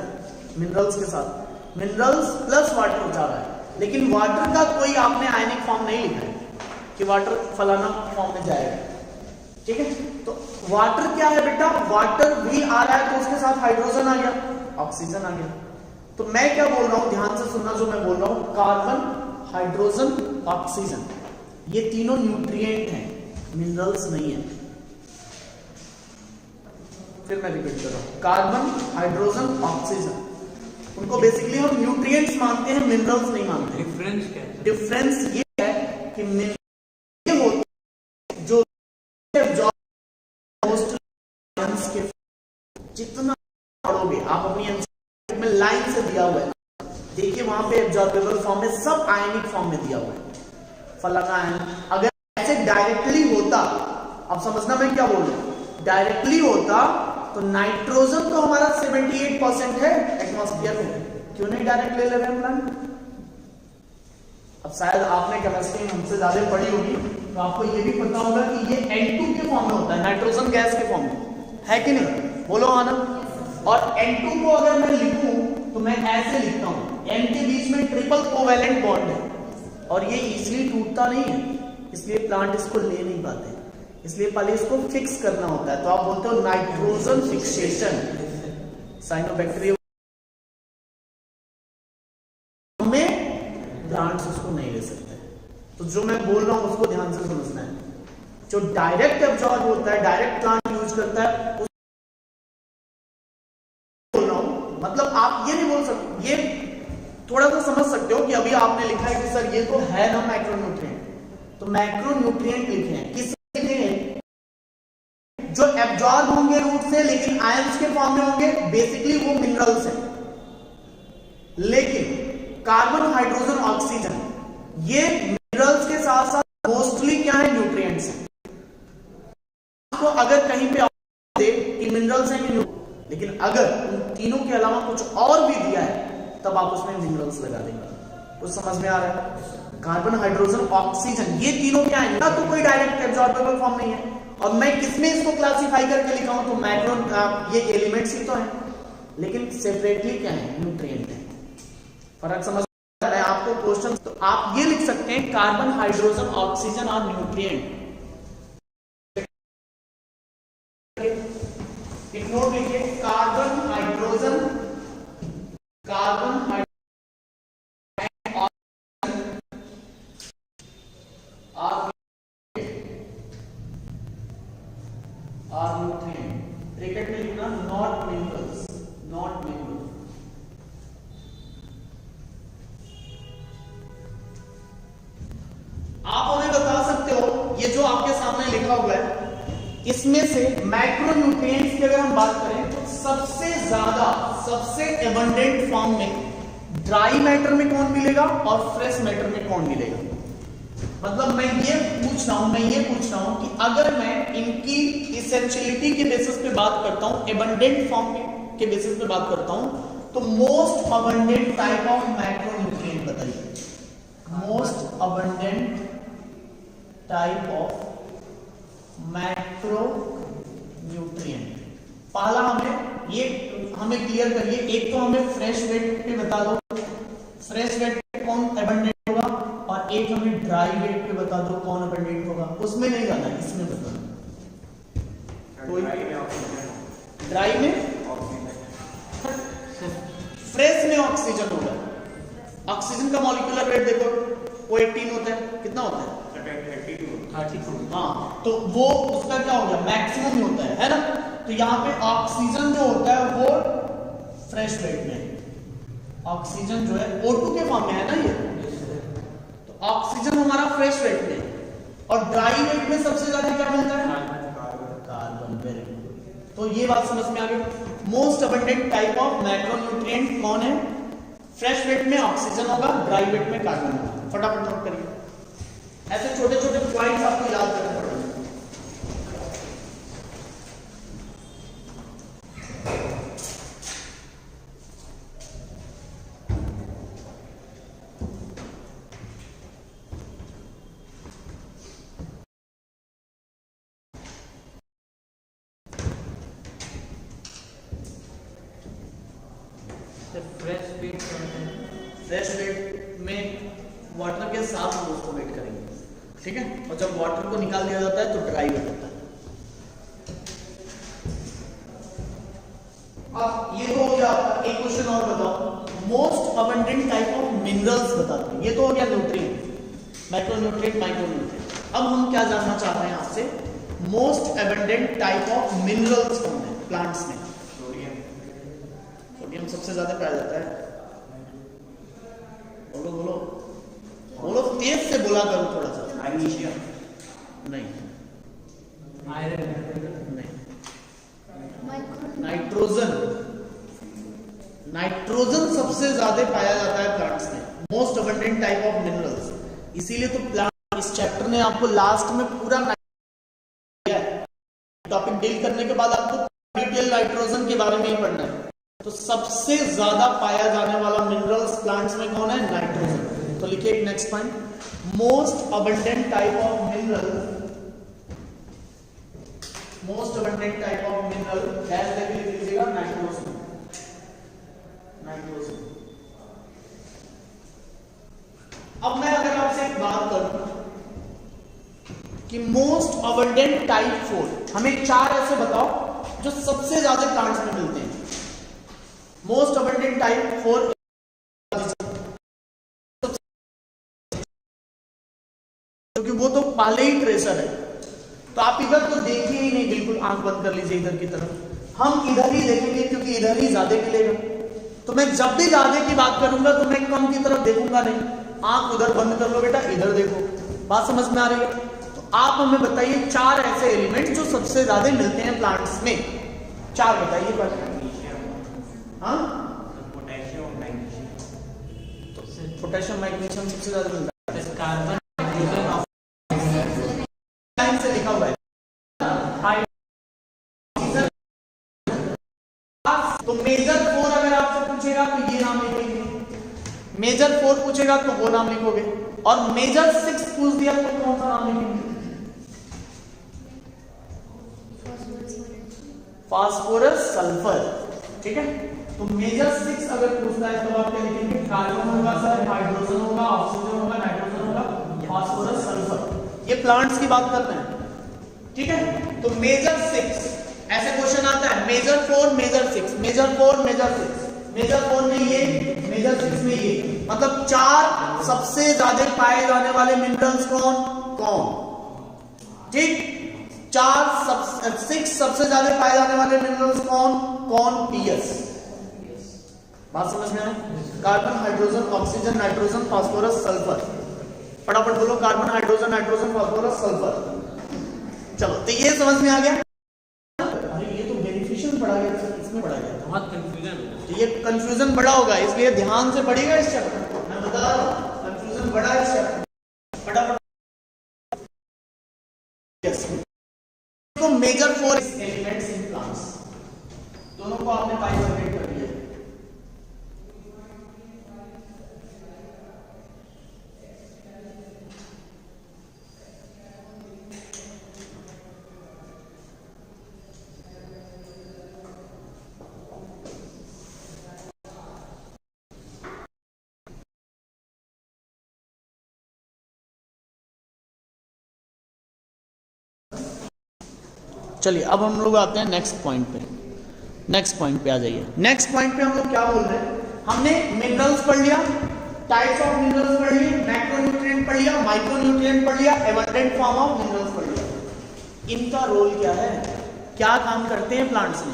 मिनरल्स के साथ। मिनरल्स प्लस वाटर जा रहा है, लेकिन वाटर का कोई आपने आयनिक फॉर्म नहीं लिखा है कि वाटर फलाना फॉर्म में जाएगा, ठीक है। तो वाटर क्या है बेटा? वाटर भी आ रहा है तो उसके साथ हाइड्रोजन आ गया, ऑक्सीजन आ गया। तो मैं क्या बोल रहा हूं, ध्यान से सुनना जो मैं बोल रहा हूं, कार्बन, हाइड्रोजन, ऑक्सीजन, ये तीनों न्यूट्रिएंट हैं, मिनरल्स नहीं है। फिर मैं रिपीट कर रहा हूं, कार्बन, हाइड्रोजन, ऑक्सीजन, उनको बेसिकली हम न्यूट्रिएंट्स मानते हैं, मिनरल्स नहीं मानते। डिफरेंस क्या है? डिफरेंस ये है कि मिनरल होते जो के जितना पढ़ोगे आप अपनी एमसीक्यू में लाइन से दिया हुआ है, देखिए वहां पे एब्जॉर्बेबल फॉर्म में सब आयनिक फॉर्म में दिया हुआ है, फलाना आयन। अगर ऐसे डायरेक्टली होता, अब समझना मैं क्या बोल रहा हूं, डायरेक्टली होता तो नाइट्रोजन तो हमारा 78% है एटमॉस्फेयर में, क्यों नहीं डायरेक्ट ले ले रहे हैं प्लांट? अब शायद आपने केमिस्ट्री हमसे ज्यादा पढ़ी होगी, तो आपको ये भी पता होगा कि ये N2 के फॉर्म में होता है, नाइट्रोजन गैस के फॉर्म में, है कि नहीं? बोलो आनंद। और N2 को अगर मैं लिखूं तो मैं ऐसे लिखता हूं, N के बीच में ट्रिपल कोवैलेंट बॉन्ड है और ये इजीली टूटता नहीं है, इसलिए प्लांट इसको ले नहीं पाते। इसलिए पहले इसको फिक्स करना होता है, तो आप बोलते हो नाइट्रोजन फिक्सेशन। साइनोबैक्टीरिया में प्लांट्स उसको नहीं ले सकते। तो जो मैं बोल रहा हूं उसको ध्यान से समझना है। जो डायरेक्ट एब्जॉर्ब होता है, डायरेक्ट प्लांट यूज करता है, बोल रहा हूं। मतलब आप ये नहीं बोल सकते, ये थोड़ा सा समझ सकते हो कि अभी आपने लिखा है कि सर ये तो है ना मैक्रोन्यूट्रिएंट, तो मैक्रोन्यूट्रिएंट लिखे हैं, किस लिखे हैं? जो एब्जॉर्ब होंगे रूट से लेकिन आयंस के फॉर्म में होंगे, बेसिकली वो मिनरल्स हैं। लेकिन कार्बन, हाइड्रोजन, ऑक्सीजन ये मिनरल्स के साथ साथ मोस्टली क्या है? न्यूट्रिएंट्स हैं। तो अगर कहीं पे दे कि मिनरल्स हैं कि न्यूट्रिएंट्स, लेकिन अगर उन तीनों के अलावा कुछ और भी दिया है तब आप उसमें मिनरल्स लगा देंगे। कुछ समझ में आ रहा है? कार्बन, हाइड्रोजन, ऑक्सीजन ये तीनों क्या है? तो कोई डायरेक्ट एब्जॉर्बेबल फॉर्म नहीं है। और मैं किसमें इसको क्लासिफाई करके लिखा हूं? तो मैक्रो, ये एलिमेंट्स ही तो हैं, लेकिन सेपरेटली क्या है? न्यूट्रिएंट है। फर्क समझ रहा है आपको? क्वेश्चन तो आप ये लिख सकते हैं कार्बन, हाइड्रोजन, ऑक्सीजन और न्यूट्रिएंट। एक नोट लिखिए, कार्बन, हाइड्रोजन, कार्बन, हाइड्रोजन और न्यूट्रिएंट। ब्रैकेट में लिखना नॉट मिनरल्स, नॉट मिनरल्स। आप हमें बता सकते हो ये जो आपके सामने लिखा हुआ है, इसमें से मैक्रोन्यूट्रिएंट्स की अगर हम बात करें तो सबसे ज्यादा, सबसे एबंडेंट फॉर्म में ड्राई मैटर में कौन मिलेगा और फ्रेश मैटर में कौन मिलेगा? मतलब मैं ये पूछ रहा हूं कि अगर मैं इनकी इसेंशियलिटी के बेसिस पे बात करता हूं, एबंडेंट फॉर्म के बेसिस पे बात करता हूं, तो most abundant type of macronutrient बताइए। Most abundant type of macronutrient. पहला हमें क्लियर करिए। एक तो हमें फ्रेश वेट पे बता दो, फ्रेश वेट पे कौन एबंडेंट होगा, और एक हमें ड्राई वेट पे बता दो कौन एबंडेंट होगा। उसमें नहीं जाना, इसमें बता दो। कोई ड्राई में फ्रेश में ऑक्सीजन होगा। ऑक्सीजन का मॉलिक्यूलर वेट देखो, वो 18 होता है। कितना होता है? 32। हाँ, तो वो उसका क्या हो गया? मैक्सिमम होता है ना? तो यहाँ पे ऑक्सीजन जो होता है वो फ्रेश वेट में, ऑक्सीजन जो है O2 के फॉर्म में है ना ये, तो ऑक्सीजन हमारा फ्रेश वेट में। और ड्राई वेट में सबसे ज्यादा क्या मिलता है? कार्बन। Very good. तो ये बात समझ में आ गई। Most abundant type of macronutrient कौन है? फ्रेश वेट में ऑक्सीजन होगा, ड्राई वेट में कार्बन होगा। फटाफट नोट करिए। ऐसे छोटे छोटे पॉइंट्स आपको याद करने पड़ेंगे। फ्रेश वेट में वाटर के साथ हम उसको वेट करेंगे, ठीक है? और जब वाटर को निकाल दिया जाता है तो ड्राई वेट होता है। अब ये तो हो गया। एक क्वेश्चन और बताओ, most abundant type of minerals बता दो। ये तो हो गया न्यूट्रिएंट, मैक्रोन्यूट्रिएंट, माइक्रोन्यूट्रिएंट। अब हम क्या जानना चाह रहे हैं आपसे? Most abundant type of minerals कौन है प्लांट्स में? सोडियम सबसे ज्यादा पाया जाता है। बोलो बोलो बोलो, तेज से बोला करो थोड़ा सा। मैग्नीशियम नहीं, आयरन नहीं, नाइट्रोजन। नाइट्रोजन सबसे ज्यादा पाया जाता है प्लांट्स में, most abundant type of minerals. इसीलिए तो प्लांट, इस चैप्टर ने आपको लास्ट में पूरा टॉपिक डील करने के बाद आपको डिटेल नाइट्रोजन के बारे में ही पढ़ना है। तो सबसे ज्यादा पाया जाने वाला मिनरल्स प्लांट्स में कौन है? नाइट्रोजन। तो लिखिए एक next point, most abundant type of mineral, most abundant type of mineral dash लेके लिख लीजिएगा, नाइट्रोजन। नाइट्रोजन। अब मैं अगर आपसे एक बात करूं कि कि मोस्ट अबंडेंट टाइप 4, हमें 4 ऐसे बताओ जो सबसे ज्यादा प्लांट्स में मिलते हैं। मोस्ट अबंडेंट टाइप 4, क्योंकि वो तो पहले ही ट्रेसर है। तो आप इधर तो देखिए ही नहीं, बिल्कुल आंख बंद कर लीजिए इधर की तरफ। हम इधर ही देखेंगे क्योंकि इधर ही ज्यादा मिलेगा। तो मैं जब भी ज्यादा की बात करूंगा तो मैं कम की तरफ देखूंगा नहीं। आंख उधर बंद कर लो बेटा, इधर देखो। बात समझ में आ रही है? तो आप हमें बताइए 4 ऐसे एलिमेंट जो सबसे ज्यादा मिलते हैं प्लांट्स में। 4 बताइए बस। हाँ, पोटेशियम, मैग्नीशियम। तो पोटेशियम मैग्नीशियम सबसे ज्यादा मिलता है। कार्बन, लाइन से लिखा हुआ है। तो मेजर 4 अगर आपसे पूछेगा तो ये नाम लिखेंगे, मेजर 4 पूछेगा तो वो नाम लिखोगे, और मेजर 6 पूछ दिया तो कौन सा नाम लिखेंगे? Phosphorus, sulphur. ठीक है, तो मेजर 6 अगर पूछता है तो आप क्या लिखेंगे? कार्बन होगा सर, हाइड्रोजन होगा, ऑक्सीजन होगा, नाइट्रोजन होगा, फास्फोरस, सल्फर। ये प्लांट्स की बात कर रहे हैं। ठीक है, तो मेजर 6 ऐसे क्वेश्चन आता है, major 4 major 6, major 4 major 6, major 4 में ये, मेजर 6 में ये, मतलब 4 सबसे ज्यादा पाए जाने वाले मिनरल्स कौन? ठीक, 6 सबसे ज्यादा पाए जाने वाले मिनरल्स कौन? पीएस। बात समझ में आए? Carbon, hydrogen, oxygen, nitrogen, phosphorus, sulphur. फटाफट बोलो, carbon, hydrogen, nitrogen, phosphorus, sulphur. चलो, तो ये समझ में आ गया। पढ़ा गया था, इसमें पढ़ा गया था। बहुत कंफ्यूजन, तो ये कंफ्यूजन बड़ा होगा, इसलिए ध्यान से पढ़िएगा इस चैप्टर। मैं बता रहा हूँ कंफ्यूजन बड़ा है इस चैप्टर। फटाफट तो मेजर 4 एलिमेंट्स इन प्लांट्स, दोनों को आपने बाइफरकेट कर दिया। चलिए, अब हम लोग आते हैं नेक्स्ट पॉइंट पे। नेक्स्ट पॉइंट पे आ जाइए। नेक्स्ट पॉइंट पे हम लोग क्या बोल रहे हैं? हमने मिनरल्स पढ़ लिया, टाइप्स ऑफ मिनरल्स पढ़ लिए, मैक्रोन्यूट्रिएंट पढ़ लिया, माइक्रोन्यूट्रिएंट पढ़ लिया, एबंडेंट फॉर्म ऑफ मिनरल्स पढ़ लिया। इनका रोल क्या है, क्या काम करते हैं प्लांट्स में?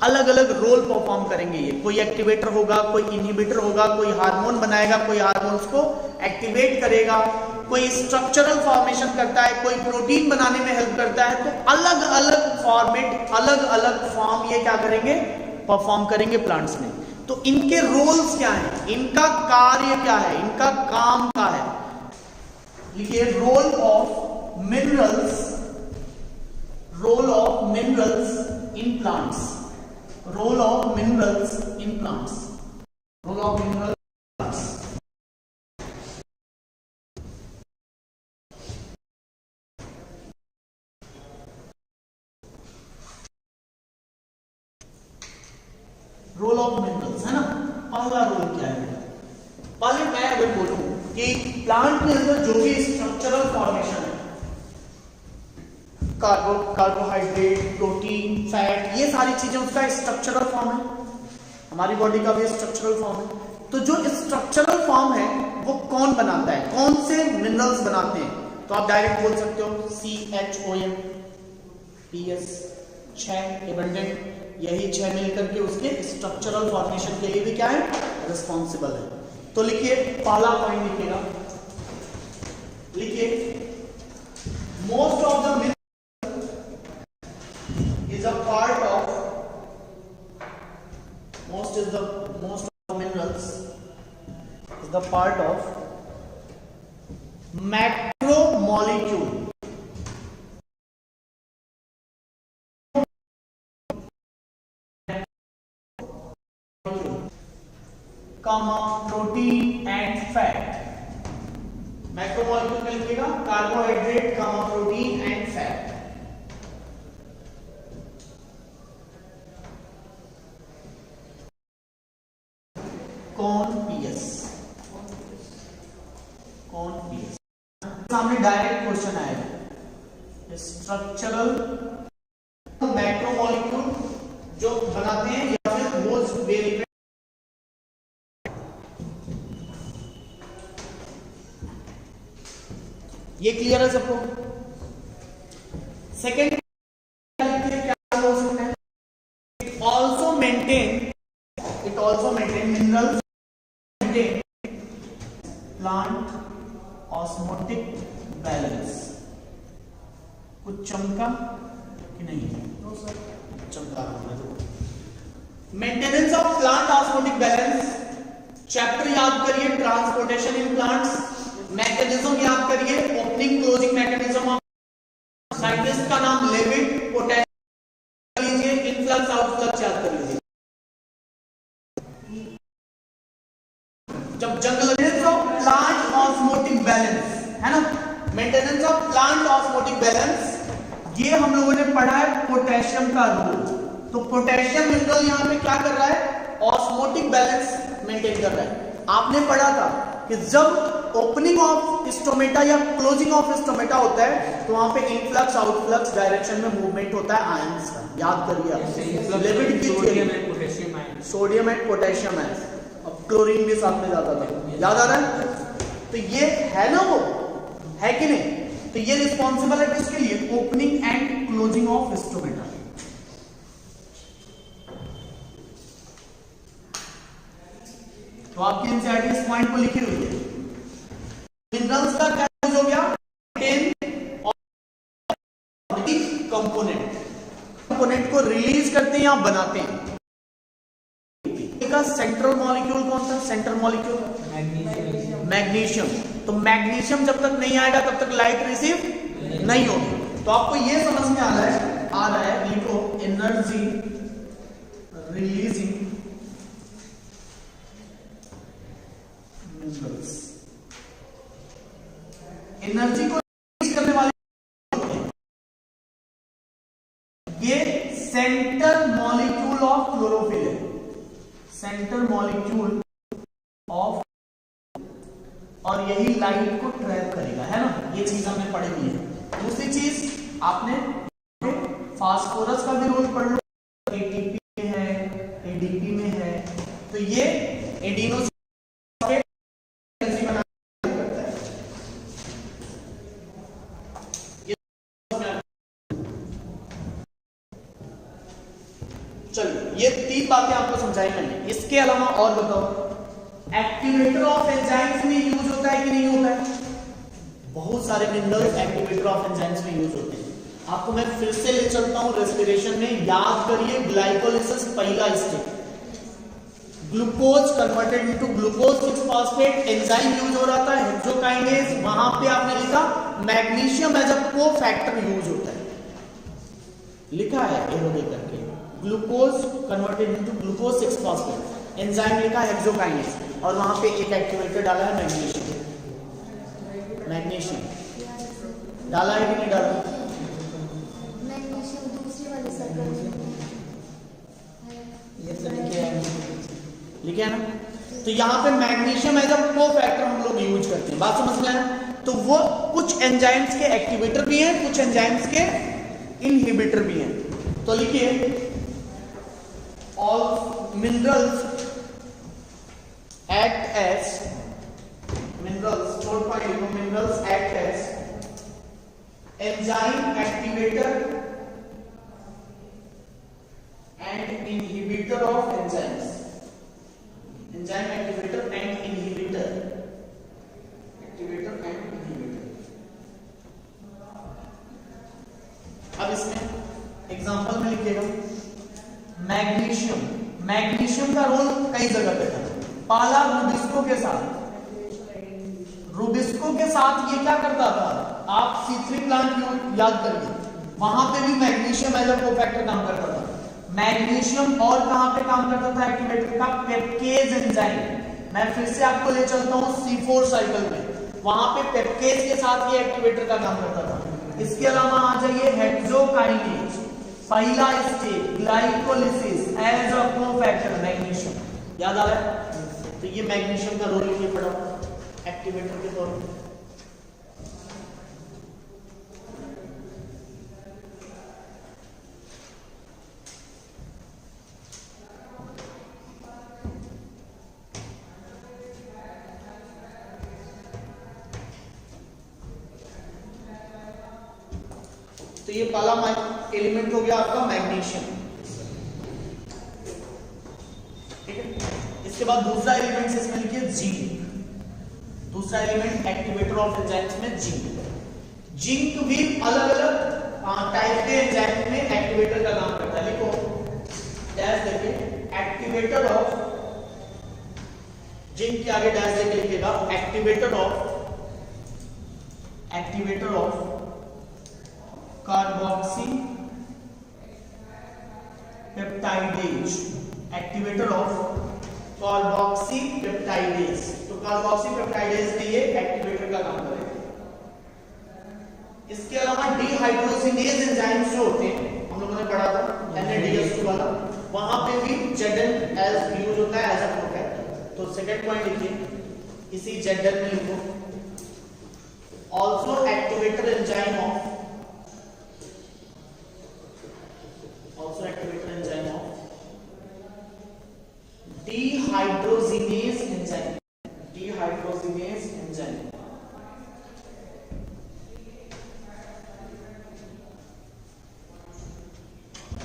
अलग अलग रोल परफॉर्म करेंगे ये। कोई एक्टिवेटर होगा, कोई इनहिबिटर होगा, कोई हार्मोन बनाएगा, कोई हार्मोन्स को एक्टिवेट करेगा, कोई स्ट्रक्चरल फॉर्मेशन करता है, कोई प्रोटीन बनाने में हेल्प करता है। तो अलग अलग फॉर्मेट, अलग अलग फॉर्म ये क्या करेंगे? परफॉर्म करेंगे प्लांट्स में। तो इनके रोल्स क्या हैं, इनका कार्य क्या है, इनका काम क्या है? लिखिए, role of minerals, role of minerals in plants, role of minerals in plants, role of minerals. Role of minerals है ना। पहला रोल क्या है? पहले मैं अगर बोलूं कि प्लांट के अंदर जो भी स्ट्रक्चरल फॉर्मेशन है, कार्बोहाइड्रेट, प्रोटीन, फैट, ये सारी चीजें उसका स्ट्रक्चरल फॉर्म है। हमारी बॉडी का भी स्ट्रक्चरल फॉर्म है। तो जो स्ट्रक्चरल फॉर्म है वो कौन बनाता है, कौन से मिनरल्स बनाते हैं? तो आप डायरेक्ट बोल सकते हो CHOM, PS, 6 एबंडेंट, यही 6 मिलकर के उसके स्ट्रक्चरल फॉर्मेशन के लिए भी क्या है? रिस्पॉन्सिबल है। तो लिखिए, पहला पॉइंट लिखिएगा, लिखिए, most of the minerals is a part of, most of minerals is the part of macromolecule, comma protein and fat। Macromolecule में लिखिएगा carbohydrate, comma protein and fat. कौन? PS। कौन? PS। सामने डायरेक्ट क्वेश्चन आएगा, structural macromolecule जो बनाते हैं या फिर मोल्स वेरिएबल। ये क्लियर है सबको? सेकेंड क्या हो सकता है? It also maintain minerals, plant osmotic balance. कुछ चमका कि नहीं? चमका। Maintenance of plant osmotic balance chapter याद करिए, ट्रांसपोर्टेशन इन प्लांट्स। मैकेनिज्म याद करिए, opening closing mechanism of. Scientist का नाम लेविट। पोटेंशियल लीजिए, इनफ्लक्स आउटफ्लक्स याद कर लीजिए। जब जंग लगे तो प्लांट ऑस्मोटिक बैलेंस है ना, maintenance of plant osmotic balance, ये हम लोगों ने पढ़ा है पोटेशियम का रोल। तो पोटेशियम मिनरल यहां पे क्या कर रहा है? ऑस्मोटिक बैलेंस मेंटेन कर रहा है। आपने पढ़ा था कि जब ओपनिंग ऑफ स्टोमेटा या क्लोजिंग ऑफ स्टोमेटा होता है तो वहां पे इनफ्लक्स आउटफ्लक्स डायरेक्शन में मूवमेंट होता है आयंस का। याद करिए आप लेविट की theory, sodium and potassium ions. अब क्लोरीन भी साथ में जाता था, याद आ रहा है? तो ये है ना, वो है कि नहीं? तो ये रिस्पॉन्सिबल है किसके लिए? Opening and closing of stomata. तो आपकी एनसीईआरटी इस पॉइंट को लिखी हुई है। मिनरल्स का क्या यूज हो गया? कंपोनेंट को रिलीज करते हैं या बनाते हैं। सेंट्रल मॉलिक्यूल कौन सा? Central molecule magnesium. तो मैग्नीशियम जब तक नहीं आएगा तब तक लाइट रिसीव नहीं होगी। तो आपको ये समझ में आ रहा है, लिखो एनर्जी रिलीजिंग मिनरल्स। एनर्जी को रिलीज करने वाले ये सेंटर मॉलिक्यूल ऑफ क्लोरोफिल है, सेंटर मॉलिक्यूल ऑफ, और यही लाइट को ट्रैप करेगा, है ना? ये चीज हमने पढ़ी हुई है। दूसरी चीज आपने फास्फोरस का भी रोल पढ़ लो, एटीपी में है, एडीपी में है। तो ये एडिनो ये तीन बातें आपको समझाई मैंने। इसके अलावा और बताओ, एक्टिवेटर ऑफ एंजाइम्स में यूज होता है कि नहीं होता है? बहुत सारे मिनरल्स एक्टिवेटर ऑफ एंजाइम्स में यूज होते हैं। आपको मैं फिर से ले चलता हूं रेस्पिरेशन में। याद करिए, ग्लाइकोलिसिस पहला step, glucose converted into glucose 6 phosphate enzyme use हो रहा था, हेक्सोकाइनेज। वहां पे आपने लिखा magnesium as a cofactor use होता है, लिखा है एरो दे करके। Glucose converted into glucose 6 phosphate enzyme लिखा हेक्सोकाइनेज, और वहां पे एक एक्टिवेटर डाला है मैग्नीशियम। मैग्नीशियम डाला है कि नहीं डाला? मैग्नीशियम दूसरी वाली सर्कल में ये तो लिखे है ना। तो यहाँ पे मैग्नीशियम एज अ कोफैक्टर हम लोग यूज करते हैं। बात समझ में आया? तो वो कुछ एंजाइम्स के एक्टिवेटर भी हैं, कुछ एंजाइम्स के इनहिबिटर भी हैं। तो लिखिए, all minerals act as minerals, short point लिखो, minerals act as enzyme activator and inhibitor of enzymes, enzyme activator and inhibitor, activator and inhibitor। अब इसमें एग्जांपल में लिखिएगा, मैग्नीशियम, मैग्नीशियम का रोल कई जगह पे था। पहला रूबिस्को के साथ, रूबिस्को के साथ ये क्या करता था? आप C3 प्लांट याद करिए, वहां पे भी मैग्नीशियम एज अ कोफैक्टर काम करता था। मैग्नीशियम और कहां पे काम करता था एक्टिवेटर का? पेप्केज एंजाइम। मैं फिर से आपको ले चलता हूं C4 साइकिल में, वहां पे पेप्केज के साथ ये एक्टिवेटर का काम करता था। इसके अलावा आ जाइए हेक्सोकाइनेज, पहला step glycolysis as a cofactor magnesium. याद आ रहा है? तो ये मैग्नीशियम का रोल लिखिए पड़ा एक्टिवेटर के तौर पर। ये पहला एलिमेंट हो गया आपका मैग्नीशियम, ठीक है। इसके बाद दूसरा एलिमेंट इसमें लिखिए जिंक। दूसरा एलिमेंट एक्टिवेटर ऑफ एंजाइम्स में जिंक। जिंक भी अलग अलग टाइप के एंजाइम में एक्टिवेटर का काम करता है। लिखो डैश देखिए एक्टिवेटर ऑफ, जिंक के आगे डैश देके लिखिएगा activator of carboxy peptidase, activator of carboxy peptidase. तो कार्बोक्सी पेप्टाइडेज में ये एक्टिवेटर का काम करेगा। इसके अलावा डिहाइड्रोजिनेज एंजाइम्स जो होते हैं, हम लोगों ने पढ़ा था NADH2 वाला, वहां पे भी ZN एज यूज होता है एज अ प्रोटेक्टर। तो सेकंड पॉइंट लिखिए इसी ZN में लिखो also activator enzyme of dehydrogenase enzyme, dehydrogenase enzyme।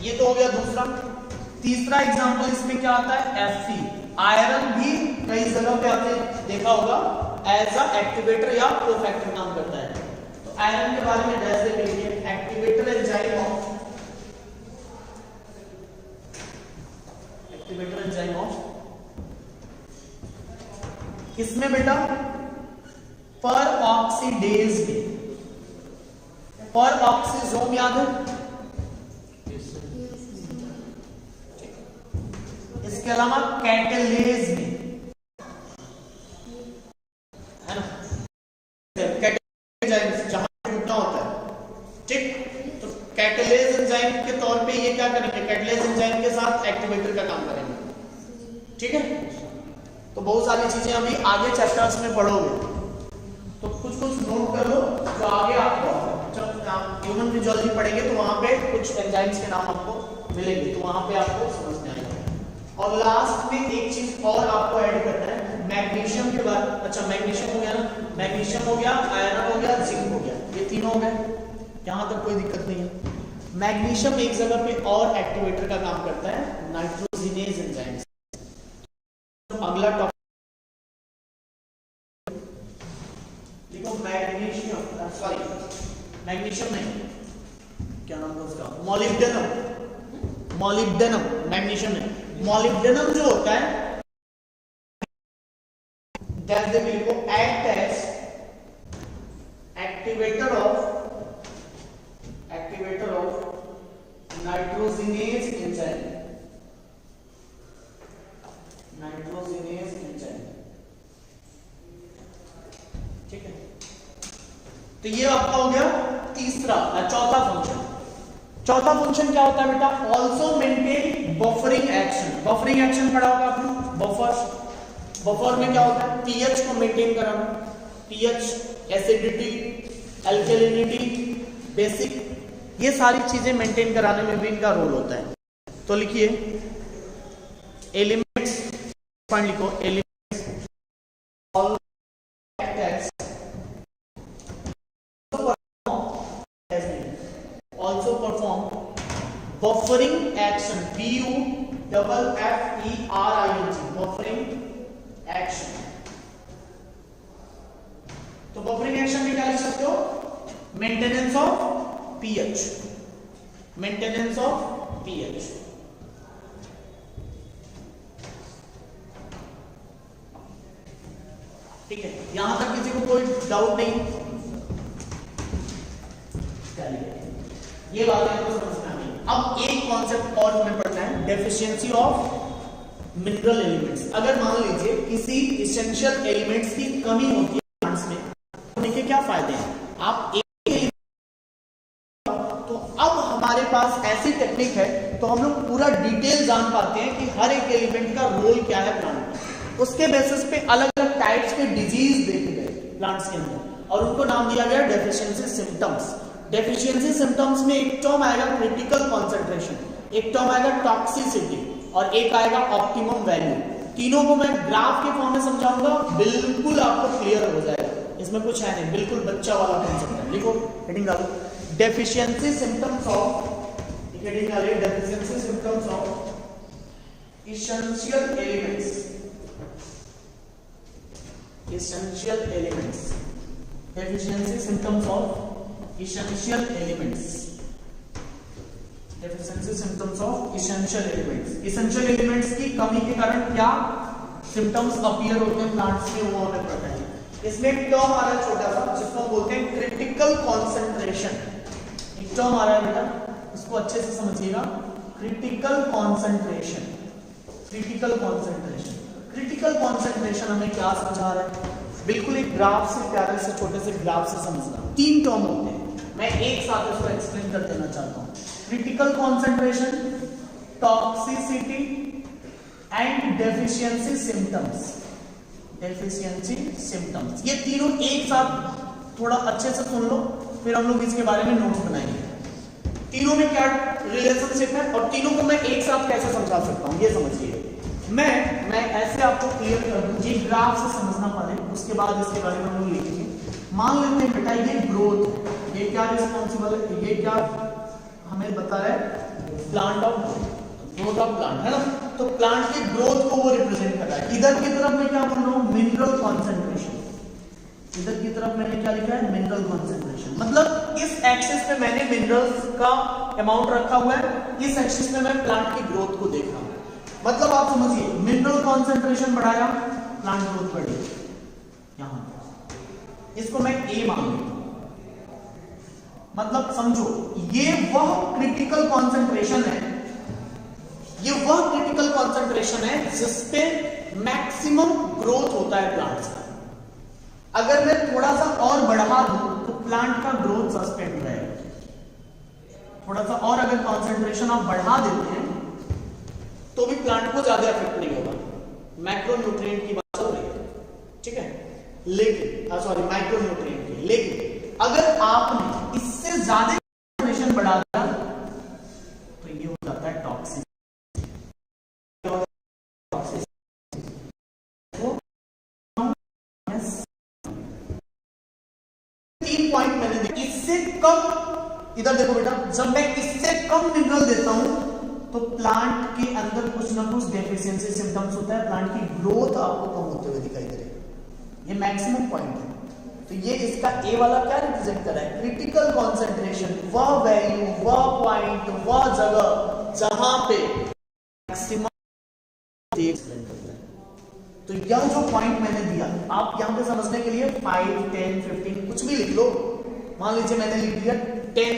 ये तो हो गया दूसरा। तीसरा एग्जांपल इसमें क्या आता है Fe। आयरन भी कई जगह पे आपने देखा होगा एज अ एक्टिवेटर या कोफैक्टर काम करता है। तो आयरन के बारे में डैश देख लीजिए एक्टिवेटर एंजाइम ऑफ किसमें बेटा पर ऑक्सीडेज में। पर ऑक्सीजोम याद है, इसके अलावा कैटलेज में है ना, कैटलेज जहां टूटना होता है, ठीक। तो कैटलेज एंजाइम के तौर पे ये क्या करेंगे, कैटलेज एंजाइम के साथ एक्टिवेटर का काम करेंगे, ठीक है। तो बहुत सारी चीजें अभी आगे चैप्टर्स में पढ़ोगे, तो कुछ नोट कर लो जो आगे आपको जब ह्यूमन फिजियोलॉजी पढ़ेंगे तो वहां पे कुछ एंजाइम्स के नाम आपको मिलेंगे, तो वहां पे आपको समझ में आएगा। और लास्ट में एक चीज और आपको ऐड करना है मैग्नीशियम के बाद। अच्छा मैग्नीशियम हो गया ना, मैग्नीशियम हो गया, आयरन हो गया, जिंक हो गया, ये तीनों हो गए, यहां तक कोई दिक्कत नहीं है। मैग्नीशियम एक जगह पे और एक्टिवेटर का काम करता है, नाइट्रोजिनेज एंजाइम। अगला टॉपिक देखो मैग्नीशियम, सॉरी मैग्नीशियम नहीं, क्या नाम था उसका, मॉलिब्डेनम। मॉलिब्डेनम मैग्नीशियम नहीं, मॉलिब्डेनम जो होता है that they will go act as activator of nitrogenase enzyme, nitrogenase enzyme, ठीक है। तो ये आपका हो गया तीसरा, चौथा फंक्शन। चौथा फंक्शन क्या होता है बेटा, also maintain buffering action. Buffering action पढ़ा होगा आपने, बफर में क्या होता है, पीएच को मेंटेन कराना, पीएच, एसिडिटी, अल्कलिनिटी, बेसिक, ये सारी चीजें मेंटेन कराने में भी इनका रोल होता है। तो लिखिए एलिमेंट्स, पढ़ लिखो elements also perform buffering action, BUFFERING, buffering action। तो buffering action में क्या लिख सकते हो, maintenance of pH, maintenance of pH, ठीक है। यहां तक किसी को कोई डाउट नहीं, ये बात आपको समझ में आ गई। अब एक कॉन्सेप्ट और हमें पढ़ना है, डेफिशिएंसी ऑफ मिनरल एलिमेंट्स। अगर मान लीजिए किसी एसेंशियल एलिमेंट्स की कमी होती है प्लांट्स में, तो उनके क्या फायदे हैं। आप एक, तो अब हमारे पास ऐसी टेक्निक है तो हम लोग पूरा डिटेल जान पाते हैं कि हर एक एलिमेंट का रोल क्या है प्लांट में। उसके बेसिस पे अलग अलग टाइप्स के डिजीज देखे गए प्लांट्स के अंदर और उनको नाम दिया गया डेफिशिएंसी सिम्टम्स। डेफिशिएंसी सिम्टम्स में एक टर्म आएगा क्रिटिकल कॉन्सेंट्रेशन, एक टर्म आएगा टॉक्सिसिटी और एक आएगा ऑप्टिमम वैल्यू। तीनों को मैं ग्राफ के फॉर्म में समझाऊंगा, बिल्कुल आपको क्लियर हो जाएगा, इसमें कुछ है नहीं, बिल्कुल बच्चा वाला कॉन्सेप्ट है। लिखो हेडिंग डालो, deficiency symptoms of deficiency symptoms of essential elements deficiency symptoms of essential elements deficiency symptoms of essential elements की कमी के कारण क्या सिम्टम्स अपीयर होते हैं प्लांट्स में, वो हमें पता है। इसमें एक टर्म आ रहा है छोटा सा जिसको बोलते हैं क्रिटिकल कॉन्सेंट्रेशन। एक टर्म आ रहा है बेटा, इसको अच्छे से समझिएगा। क्रिटिकल कॉन्सेंट्रेशन हमें क्या समझा रहा है? बिल्कुल एक ग्राफ से, प्यारे से छोटे से ग्राफ से समझना। 3 टर्म होते हैं, मैं एक साथ इसको एक्सप्लेन कर देना चाहता हूं। Critical concentration, toxicity and deficiency symptoms, ये तीनों एक साथ थोड़ा अच्छे से सुन लो, फिर हम लोग इसके बारे में नोट्स बनाएंगे। तीनों में क्या रिलेशनशिप है और तीनों को मैं एक साथ कैसे समझा सकता हूं, ये समझिए। मैं ऐसे आपको क्लियर कर दूं, ये ग्राफ से समझना पड़े, उसके बाद इसके बारे में हम लोग लिखेंगे। मान लेते हैं बेटा ये ग्रोथ, ये क्या रिस्पॉन्सिबल है, ये क्या हमें बता रहा है, ग्रोथ ऑफ प्लांट है ना। तो प्लांट की ग्रोथ को वो रिप्रेजेंट कर रहा है। इधर की तरफ मैं क्या बोल रहा हूं, मिनरल कॉन्सेंट्रेशन। इधर की तरफ मैंने क्या लिखा है, मिनरल कॉन्सेंट्रेशन। मतलब इस एक्सिस पे मैंने मिनरल्स का अमाउंट रखा हुआ है, इस एक्सिस में मैं प्लांट की ग्रोथ को देख रहा हूं। मतलब आप समझिए, मिनरल कॉन्सेंट्रेशन बढ़ाया, प्लांट ग्रोथ बढ़ी। यहां इसको मैं ए मान लेता हूं। मतलब समझो, ये वह क्रिटिकल कॉन्सेंट्रेशन है, जिसपे मैक्सिमम ग्रोथ होता है प्लांट्स का। अगर मैं थोड़ा सा और बढ़ा दूं तो प्लांट का ग्रोथ सस्पेंड रहेगा। थोड़ा सा और अगर कॉन्सेंट्रेशन आप बढ़ा देते हैं तो भी प्लांट को ज्यादा इफेक्ट नहीं होगा। मैक्रोन्यूट्रिएंट की बात चल रही है, ठीक है, लेकिन माइक्रोन्यूट्रिएंट की। लेकिन अगर आपने इससे ज्यादा कॉन्सेंट्रेशन बढ़ा दिया तो ये हो जाता है टॉक्सिक। 3 पॉइंट मैंने दिए। इससे कम, इधर देखो बेटा, जब मैं इससे कम मिनरल देता हूं तो प्लांट के अंदर कुछ ना कुछ डेफिशिएंसी सिम्टम्स होता है, प्लांट की ग्रोथ आपको कम होते हुए दिखाई दे रही है। ये मैक्सिमम पॉइंट है। तो ये इसका ए वाला क्या रिप्रेजेंट कर रहा है, क्रिटिकल कॉन्सेंट्रेशन, वह वैल्यू, वह पॉइंट, वह जगह जहां पे मैक्सिमम देख। तो यह जो पॉइंट मैंने दिया, आप यहां पे समझने के लिए 5, 10, 15 कुछ भी लिख लो। मान लीजिए मैंने लिख दिया 10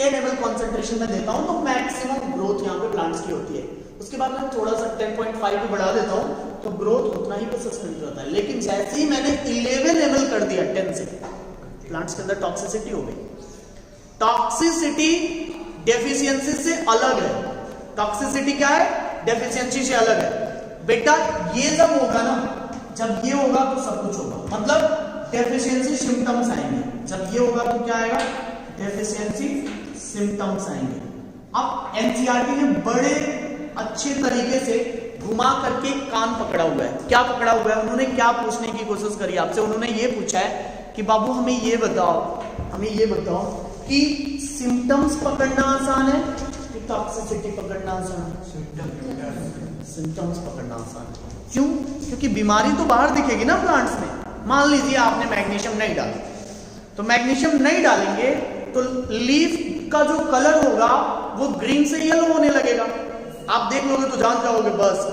ml कॉन्सेंट्रेशन में देता हूं तो मैक्सिमम ग्रोथ यहां पे प्लांट्स की होती है। उसके बाद मैं थोड़ा सा 10.5 भी बढ़ा देता हूं तो ग्रोथ उतना ही सस्पेंड होता है। लेकिन जैसे ही मैंने 11 ml कर दिया 10 से, प्लांट्स के अंदर टॉक्सिसिटी हो गई। टॉक्सिसिटी डेफिशिएंसी से अलग है। टॉक्सिसिटी क्या है, डेफिशिएंसी से अलग है। बेटा ये जब होगा ना, जब ये होगा तो सब कुछ होगा, मतलब डेफिशिएंसी सिम्टम्स आएंगे। जब ये होगा तो क्या आएगा, डेफिशिएंसी सिम्टम्स आएंगे। अब एनसीईआरटी ने बड़े अच्छे तरीके से घुमा करके कान पकड़ा हुआ है। क्या पकड़ा हुआ है, उन्होंने क्या पूछने की कोशिश करी आपसे, उन्होंने ये पूछा है कि बाबू हमें ये बताओ कि सिम्टम्स पकड़ना आसान है कि टॉक्सिसिटी पकड़ना आसान है? सिम्टम्स पकड़ना आसान है। क्यों? क्योंकि बीमारी तो बाहर दिखेगी ना प्लांट्स में। मान लीजिए आपने मैग्नीशियम नहीं डाला, तो मैग्नीशियम नहीं डालेंगे तो लीफ का जो कलर होगा वो ग्रीन से येलो होने लगेगा। आप देख लोगे तो जान जाओगे बस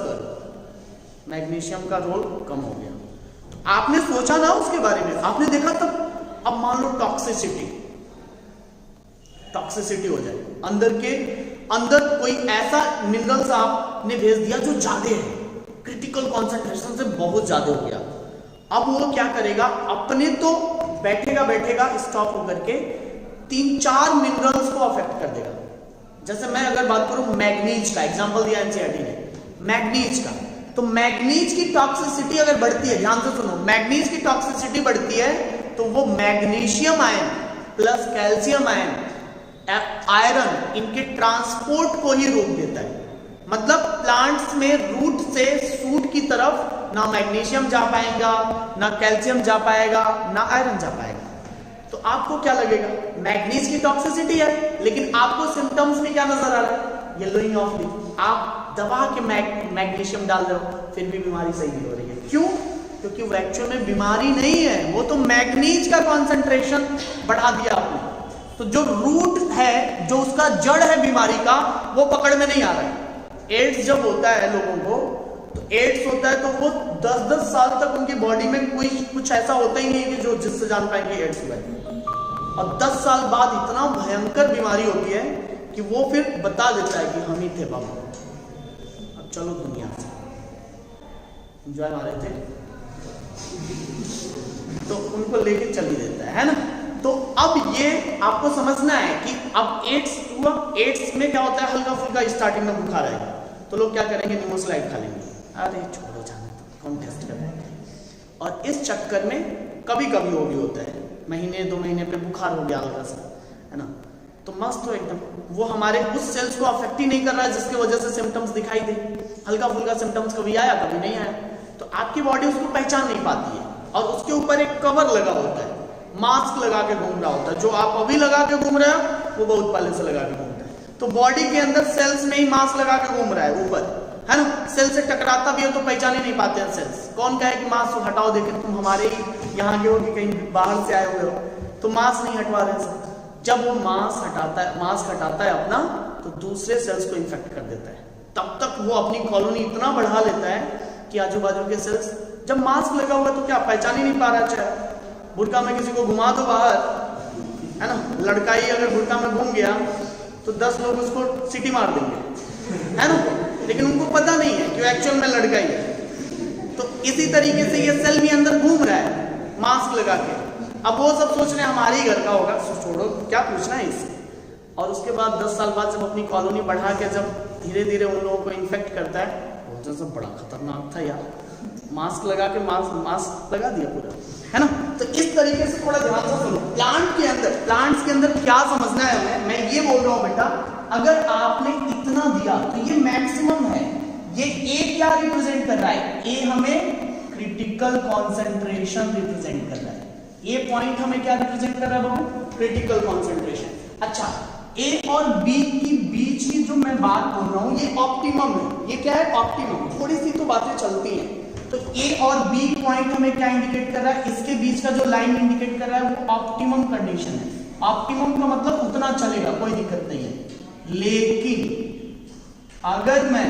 मैग्नीशियम का रोल कम हो गया। तो आपने सोचा ना उसके बारे में, आपने देखा तब। अब मान लो टॉक्सिसिटी हो जाए, अंदर कोई ऐसा मिनरल्स आपने भेज दिया जो ज्यादा है, क्रिटिकल कॉन्सेंट्रेशन से बहुत ज्यादा हो गया। अब वो क्या करेगा, अपने तो बैठेगा स्टॉप होकर के 3-4 मिनरल्स को अफेक्ट कर देगा। जैसे मैं अगर बात करूं मैग्नीज का, एग्जांपल दिया एनसीईआरटी ने मैग्नीज का, तो मैग्नीज की टॉक्सिसिटी अगर बढ़ती है, ध्यान से सुनो, मैग्नीज की टॉक्सिसिटी बढ़ती है तो वो magnesium ion plus calcium ion, iron, इनके ट्रांसपोर्ट को ही रोक देता है। मतलब प्लांट्स में रूट से शूट की तरफ ना मैग्नीशियम जा पाएगा, ना कैल्शियम जा पाएगा, ना आयरन जा पाएगा। तो तो आपको क्या लगेगा, मैग्नीज की टॉक्सिसिटी है, लेकिन आपको सिम्टम्स में क्या नजर आ रहा है, येलोइंग ऑफ लीफ। आप दबा के मैग्नीशियम डाल रहे हो, फिर भी बीमारी सही नहीं हो रही है। क्यों? क्योंकि वो एक्चुअल में बीमारी नहीं है, वो तो मैग्नीज का कॉन्सेंट्रेशन बढ़ा दिया आपने। तो जो रूट है, जो उसका जड़ है बीमारी का, वो पकड़ में नहीं आ रहा है। एड्स जब होता है लोगों को, तो एड्स होता है तो वो 10-10 साल तक उनकी बॉडी में कुछ ऐसा होता ही नहीं कि जो जिससे जान पाएंगे एड्स हुआ है। और 10 साल बाद इतना भयंकर बीमारी होती है कि वो फिर बता देता है कि हम ही थे बाबा, अब चलो दुनिया से एंजॉय मारे थे, तो उनको लेके चली देता है ना। तो अब ये आपको समझना है कि अब एड्स हुआ, एड्स में क्या होता है, हल्का फुल्का स्टार्टिंग में बुखार आएगा तो लोग क्या करेंगे, निमोसिलाइड खा लेंगे, अरे छोड़ो जाने तो कौन टेस्ट कर रहा है। और इस चक्कर में कभी कभी वो भी होता है, महीने 2 महीने पे बुखार हो गया हल्का सा, है ना, तो मस्त हो एकदम, वो हमारे उस सेल्स को अफेक्ट ही नहीं कर रहा है जिसकी वजह से सिम्टम्स दिखाई दे। हल्का फुल्का सिम्टम्स कभी आया कभी नहीं आया, तो आपकी बॉडी उसको पहचान नहीं पाती है, और उसके ऊपर एक कवर लगा होता है, मास्क लगा के घूम रहा होता है। जो आप अभी लगा के घूम रहे हो वो बहुत पहले से लगा के घूमता है। तो बॉडी के अंदर सेल्स में ही मास्क लगा के घूम रहा है ऊपर, है ना, सेल से टकराता भी है तो पहचान ही नहीं पाते हैं सेल्स। कौन कहे कि मास्क हटाओ, देखे तुम हमारे ही यहाँ के हो कि कहीं बाहर से आए हुए हो, तो मास्क नहीं हटवा रहे हैं। जब वो मास्क हटाता है अपना, तो दूसरे सेल्स को इन्फेक्ट कर देता है। तब तक वो अपनी कॉलोनी इतना बढ़ा लेता है कि आजू बाजू के सेल्स, जब मास्क लगा हुआ तो क्या पहचान ही नहीं पा रहा। चाहे बुर्का में किसी को घुमा दो बाहर, है ना, लड़का ही अगर बुर्का में घूम गया तो 10 लोग उसको सीटी मार देंगे, है ना, लेकिन उनको पता नहीं है कि एक्चुअल में लड़का ही है। तो इसी तरीके से ये सेल भी अंदर घूम रहा है मास्क लगा के। अब वो सब सोच रहे हैं हमारे ही घर का होगा, छोड़ो क्या पूछना है इससे। और उसके बाद 10 साल बाद जब अपनी कॉलोनी बढ़ा के जब धीरे धीरे उन लोगों को इन्फेक्ट करता है, वो तो सब बड़ा खतरनाक था यार, मास्क लगा के मास्क लगा दिया पूरा, है ना। तो इस तरीके से थोड़ा ध्यान से सुनो। प्लांट्स के अंदर क्या समझना है हमें, मैं ये बोल रहा हूं बेटा, अगर आपने इतना दिया तो ये मैक्सिमम है। ये ए क्या रिप्रेजेंट कर रहा है, ए हमें क्रिटिकल कॉन्सेंट्रेशन रिप्रेजेंट कर रहा है। ये पॉइंट हमें क्या रिप्रेजेंट कर रहा है बाबू, क्रिटिकल कॉन्सेंट्रेशन। अच्छा, ए और बी की बीच की जो मैं बात बोल रहा हूं ये ऑप्टिमम है। ये क्या है, ऑप्टिमम। थोड़ी सी तो बातें चलती हैं। तो ए और बी पॉइंट हमें क्या इंडिकेट कर रहा है, इसके बीच का जो लाइन इंडिकेट कर रहा है वो ऑप्टिमम कंडीशन है। ऑप्टिमम का मतलब उतना चलेगा, कोई दिक्कत नहीं है। लेकिन अगर मैं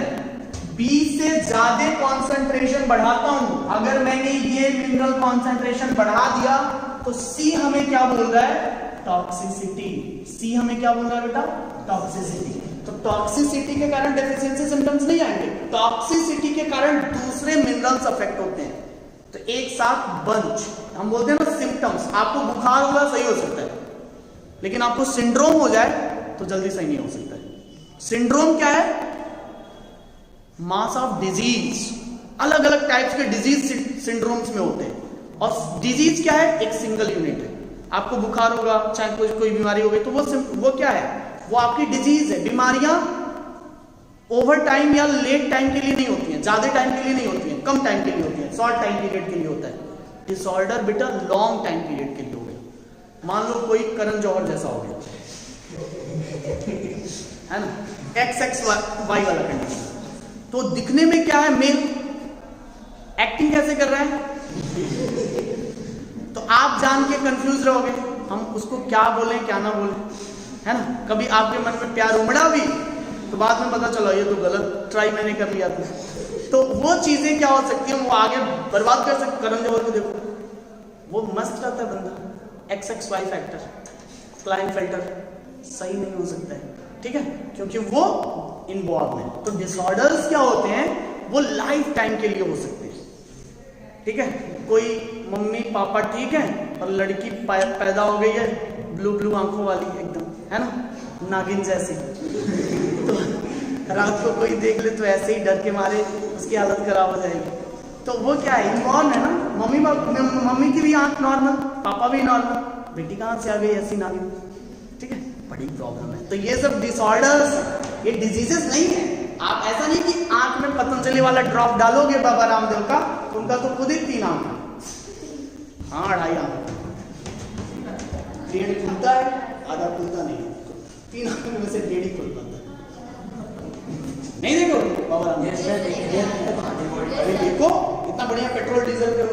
बी से ज्यादा कॉन्सेंट्रेशन बढ़ाता हूं, अगर मैंने ये मिनरल कॉन्सेंट्रेशन बढ़ा दिया, तो सी हमें क्या बोल रहा है, टॉक्सिसिटी। सी हमें क्या बोल रहा है बेटा, टॉक्सिसिटी। तो टॉक्सिसिटी के कारण डेफिशिएंसी सिम्टम्स नहीं आएंगे, टॉक्सिसिटी के कारण दूसरे मिनरल्स अफेक्ट होते हैं। तो एक साथ बंच, हम बोलते हैं ना सिम्टम्स, आपको बुखार होगा सही हो सकता है, लेकिन आपको सिंड्रोम हो जाए तो जल्दी सही नहीं हो सकता है। सिंड्रोम क्या है, मास ऑफ डिजीज, अलग अलग टाइप्स के डिजीज सिंड्रोम्स में होते हैं। और डिजीज क्या है, एक सिंगल यूनिट है। आपको बुखार होगा, चाहे कोई बीमारी हो गई, तो वो क्या है, वो आपकी डिजीज है। बीमारियां ओवर टाइम या लेट टाइम के लिए नहीं होती हैं, ज्यादा टाइम के लिए नहीं होती हैं, कम टाइम के लिए होती हैं, शॉर्ट टाइम पीरियड के लिए होता है। डिसऑर्डर बेटा लॉन्ग टाइम पीरियड के लिए हो गया। मान लो कोई करण जौहर जैसा हो गया, है ना, XXY वाला कंडीशन। तो दिखने में क्या है, मेल, एक्टिंग कैसे कर रहा है, तो आप जान के कंफ्यूज रहोगे, हम उसको क्या बोलें क्या ना बोलें, है ना। कभी आपके मन में प्यार उमड़ा भी तो बाद में पता चला ये तो गलत ट्राई मैंने कर लिया था। तो वो चीजें क्या हो सकती हैं, वो आगे बर्बाद कर सकते। करण जौहर को देखो, वो मस्त रहता है बंदा, XXY फैक्टर, क्लाइनफेल्टर सही नहीं हो सकता है, ठीक है, क्योंकि वो इन्वॉल्व है। तो डिसऑर्डर्स क्या होते हैं, वो लाइफ टाइम के लिए हो सकते हैं, ठीक है। कोई मम्मी पापा ठीक है और लड़की पैदा हो गई है ब्लू ब्लू आंखों वाली एकदम, है ना, नागिन जैसी, तो रात को कोई देख ले तो ऐसे ही डर के मारे उसकी हालत खराब हो जाएगी। तो वो क्या है, इन्वॉल्व है ना। मम्मी की भी आंख नॉर्मल, पापा भी नॉर्मल, बेटी कहाँ से आ गई ऐसी नागिन, ठीक है, बड़ी प्रॉब्लम है। तो ये सब डिसऑर्डर्स, ये डिजीजेस नहीं है। आप ऐसा नहीं कि आंख में पतंजलि वाला ड्रॉप डालोगे बाबा रामदेव का, उनका तो खुद ही 3 आंख है, हाँ 2.5 आंख, डेढ़ खुलता है, आधा खुलता नहीं है। 3 आंखों में से डेढ़ ही खुल पाता है। नहीं देखो बाबा राम, अरे देखो इतना बढ़िया पेट्रोल डीजल के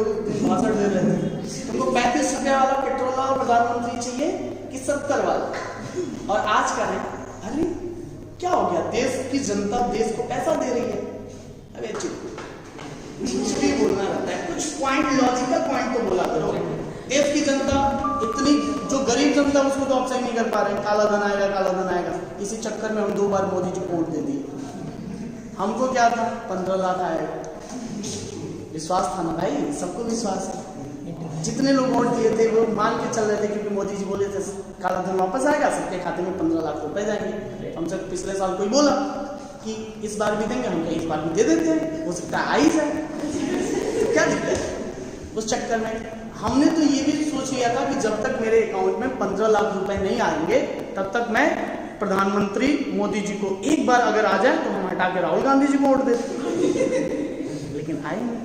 भाषण दे रहे थे। तुमको 35 रुपये वाला पेट्रोल वाला प्रधानमंत्री चाहिए कि 70 वाला? और आज का है, अरे क्या हो गया, देश की जनता देश को पैसा दे रही है। अरे कुछ भी बोलना रहता है, कुछ पॉइंट, लॉजिकल पॉइंट तो बोला करो। देश की जनता इतनी, जो गरीब जनता उसको तो ऑप्शन नहीं कर पा रहे, काला धन आएगा, काला धन आएगा। इसी चक्कर में हम 2 बार मोदी जी को वोट दे दिए। हमको क्या था, 15 लाख आएगा, विश्वास था ना भाई, सबको विश्वास है। जितने लोग वोट दिए थे वो मान के चल रहे थे, क्योंकि मोदी जी बोले थे काला धन वापस आएगा, सबके खाते में 15 लाख रुपए जाएंगे। हमसे पिछले साल कोई बोला कि इस बार भी देंगे, हम इस बार भी दे देते हैं, हो सकता है आ ही जाए, क्या दिक्कत है। उस चक्कर में हमने तो ये भी सोच लिया था कि जब तक मेरे अकाउंट में 15 लाख रुपए नहीं आएंगे तब तक मैं प्रधानमंत्री मोदी जी को एक बार अगर आ जाए तो हम हटा के राहुल गांधी जी को वोट देते, लेकिन आए नहीं।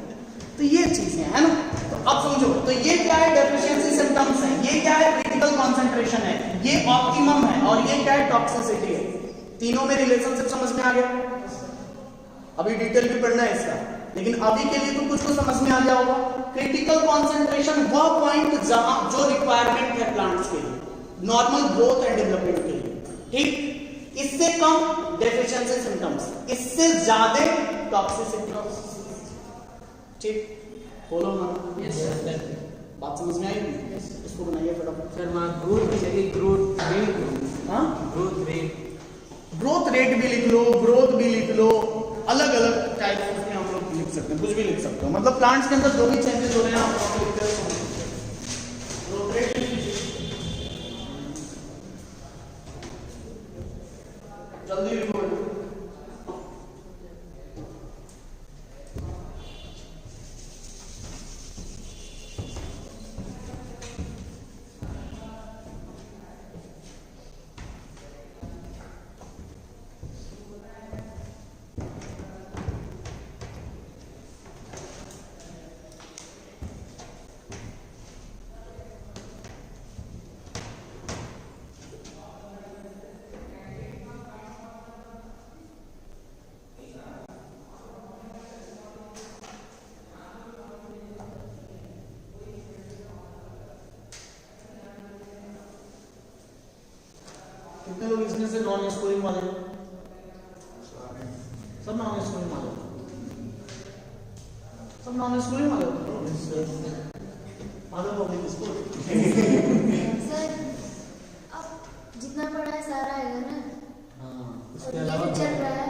तो ये चीजें है ना। तो अब समझो, तो ये क्या है, डेफिशिएंसी सिम्टम्स है, ये क्या है, क्रिटिकल कंसंट्रेशन है, ये ऑप्टिमम है, और ये क्या है, टॉक्सिसिटी है। तीनों में रिलेशनशिप समझ में आ गया? अभी डिटेल भी पढ़ना है इसका, लेकिन अभी के लिए तो कुछ तो समझ में आ गया होगा। क्रिटिकल कंसंट्रेशन वह पॉइंट जहां जो रिक्वायरमेंट है प्लांट्स के लिए, नॉर्मल ग्रोथ एंड डेवलपमेंट के लिए, ठीक। इससे कम डेफिशिएंसी सिम्टम्स, इससे ज्यादा टॉक्सिसिटी। ठीक, बोलो हाँ। बात समझ में आई? इसको बनाइए फटाफट। सर वहाँ ग्रोथ भी लगी, ग्रोथ रेट, हाँ ग्रोथ रेट भी लिख लो, ग्रोथ भी लिख लो, अलग अलग टाइप के हम लोग लिख सकते हैं, कुछ भी लिख सकते हो। मतलब प्लांट्स के अंदर जो भी चेंजेस हो रहे हैं आप लिखते हो। ग्रोथ रेट जल्दी लिखो। कितने लोग इसमें से नॉन स्कोरिंग वाले हैं? सब नॉन स्कोरिंग वाले, सब नॉन स्कोरिंग वाले माधव पब्लिक स्कूल। सर अब जितना पढ़ा है सारा आएगा ना? हाँ, और ये जो चल रहा है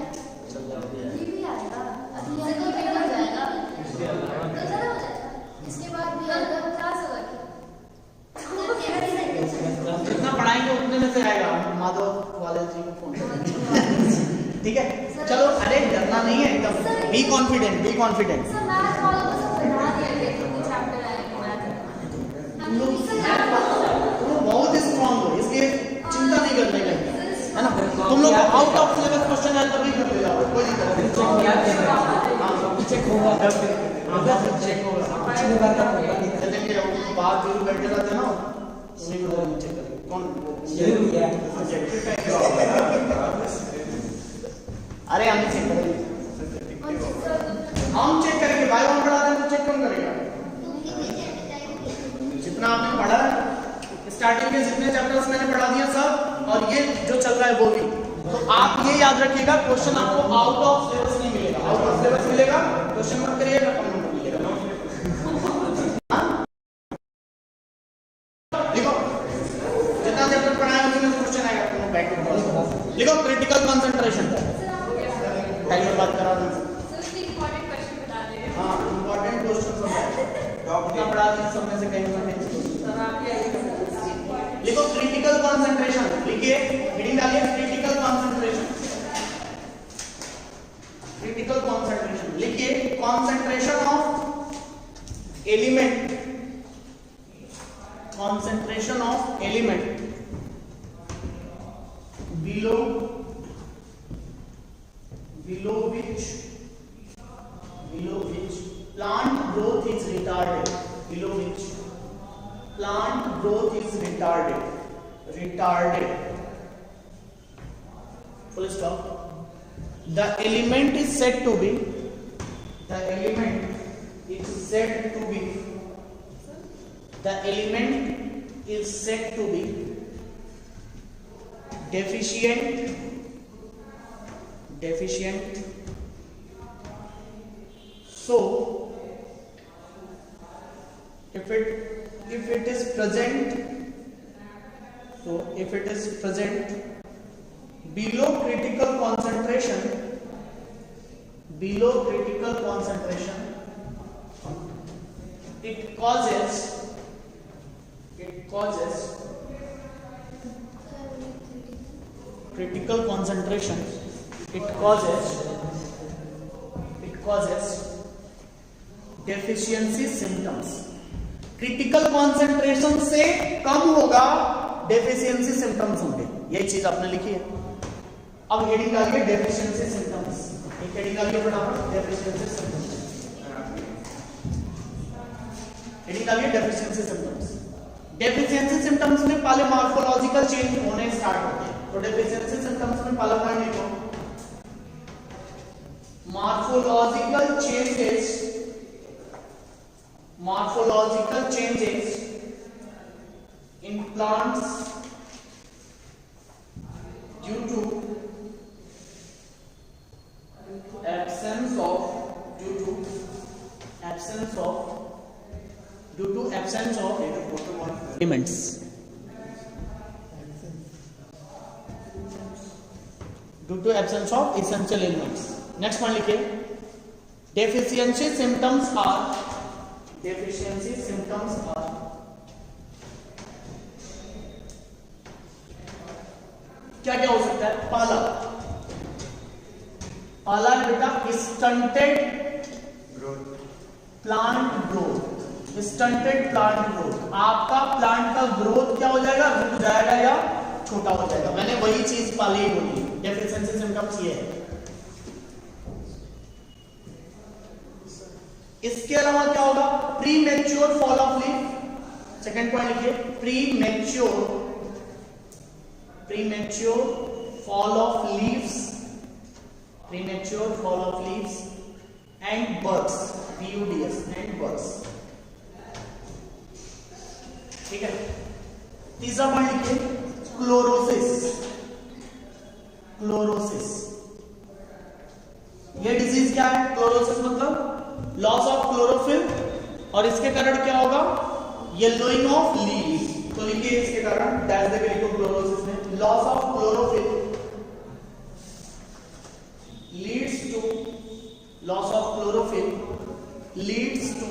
चल रहा है। ये भी आएगा, अभी ये तो खत्म हो जाएगा, इसके अलावा तो खत्म हो जाएगा, इसके बाद भी आएगा। क्लास होगा जितना पढ़ाएंगे उतने में से आएगा। माधव वाले जी को फोन करेंगे, ठीक है? चलो, अरे डरना नहीं है एकदम, be confident, be confident. Sir math वालों को सब पढ़ा दिया गया, तो चैप्टर आएगा मैथ। हम लोग तुम बहुत स्ट्रांग हो, इसलिए चिंता नहीं करने का, है ना? तुम लोग आउट ऑफ सिलेबस क्वेश्चन है तभी कर ले जाओ, कोई दिक्कत नहीं। चेक होगा, चेक होगा, पिछली बार का चलेंगे। बाहर जो बैठे रहते ना उन्हीं को चेक करेंगे। कौन? अरे हम चेक करेंगे, हम चेक करेंगे। भाई हम पढ़ा दें तो चेक कौन करेगा? जितना आपने पढ़ा है, स्टार्टिंग के जितने चैप्टर्स मैंने पढ़ा दिए सब, और ये जो चल रहा है वो भी। तो आप ये याद रखिएगा, क्वेश्चन आपको आउट ऑफ सिलेबस नहीं मिलेगा, आउट ऑफ सिलेबस मिलेगा। क्वेश्चन मत करिएगा, कम नंबर मिलेगा। लिखो, जितना चैप्टर पढ़ाया उसमें क्वेश्चन आएगा। तुम बैक लिखो, क्रिटिकल कंसंट्रेशन। टाइमर बात करा दूं। हाँ, इंपॉर्टेंट क्वेश्चन सब है, कितना पढ़ा दिया सब में से कहीं ना कहीं। लिखो क्रिटिकल कंसंट्रेशन, लिखिए, हेडिंग डालिए क्रिटिकल कंसंट्रेशन। क्रिटिकल कंसंट्रेशन लिखिए, concentration of element, concentration of element below which plant growth is retarded, below which plant growth is retarded. retarded, full stop. The element is said to be deficient. So if it is present below critical concentration, it causes critical concentration, it causes deficiency symptoms. Critical concentration से कम होगा, deficiency symptoms होंगे। यही चीज आपने लिखी है। अब heading डालिए डेफिशिएंसी सिम्टम्स। एक हेडिंग डालिए फटाफट, डेफिशिएंसी सिम्टम्स। हेडिंग डालिए डेफिशिएंसी सिम्टम्स। डेफिशिएंसी सिम्टम्स में पहले मॉर्फोलॉजिकल चेंज होने स्टार्ट होते हैं। तो डेफिशिएंसी सिम्टम्स में पहला पॉइंट लिखो, morphological changes in plants due to absence of elements. Due to absence of essential elements. Next one लिखिए, deficiency symptoms are क्या क्या हो सकता है? पहला बेटा स्टंटेड प्लांट ग्रोथ। आपका प्लांट का ग्रोथ क्या हो जाएगा? रुक जाएगा या छोटा हो जाएगा। मैंने वही चीज पहले ही बोली, डेफिशिएंसी सिम्टम्स ये है। इसके अलावा क्या होगा? Premature fall of leaf. Second point लिखिए, premature fall of leaves and birds, BUDS and birds. ठीक है। तीसरा पॉइंट लिखिए, क्लोरोसिस। ये डिजीज क्या है? क्लोरोसिस मतलब लॉस ऑफ क्लोरोफिल, और इसके कारण क्या होगा? Yellowing of leaves. तो लिखिए इसके कारण डैश देके लिखो क्लोरोसिस में, loss of chlorophyll leads to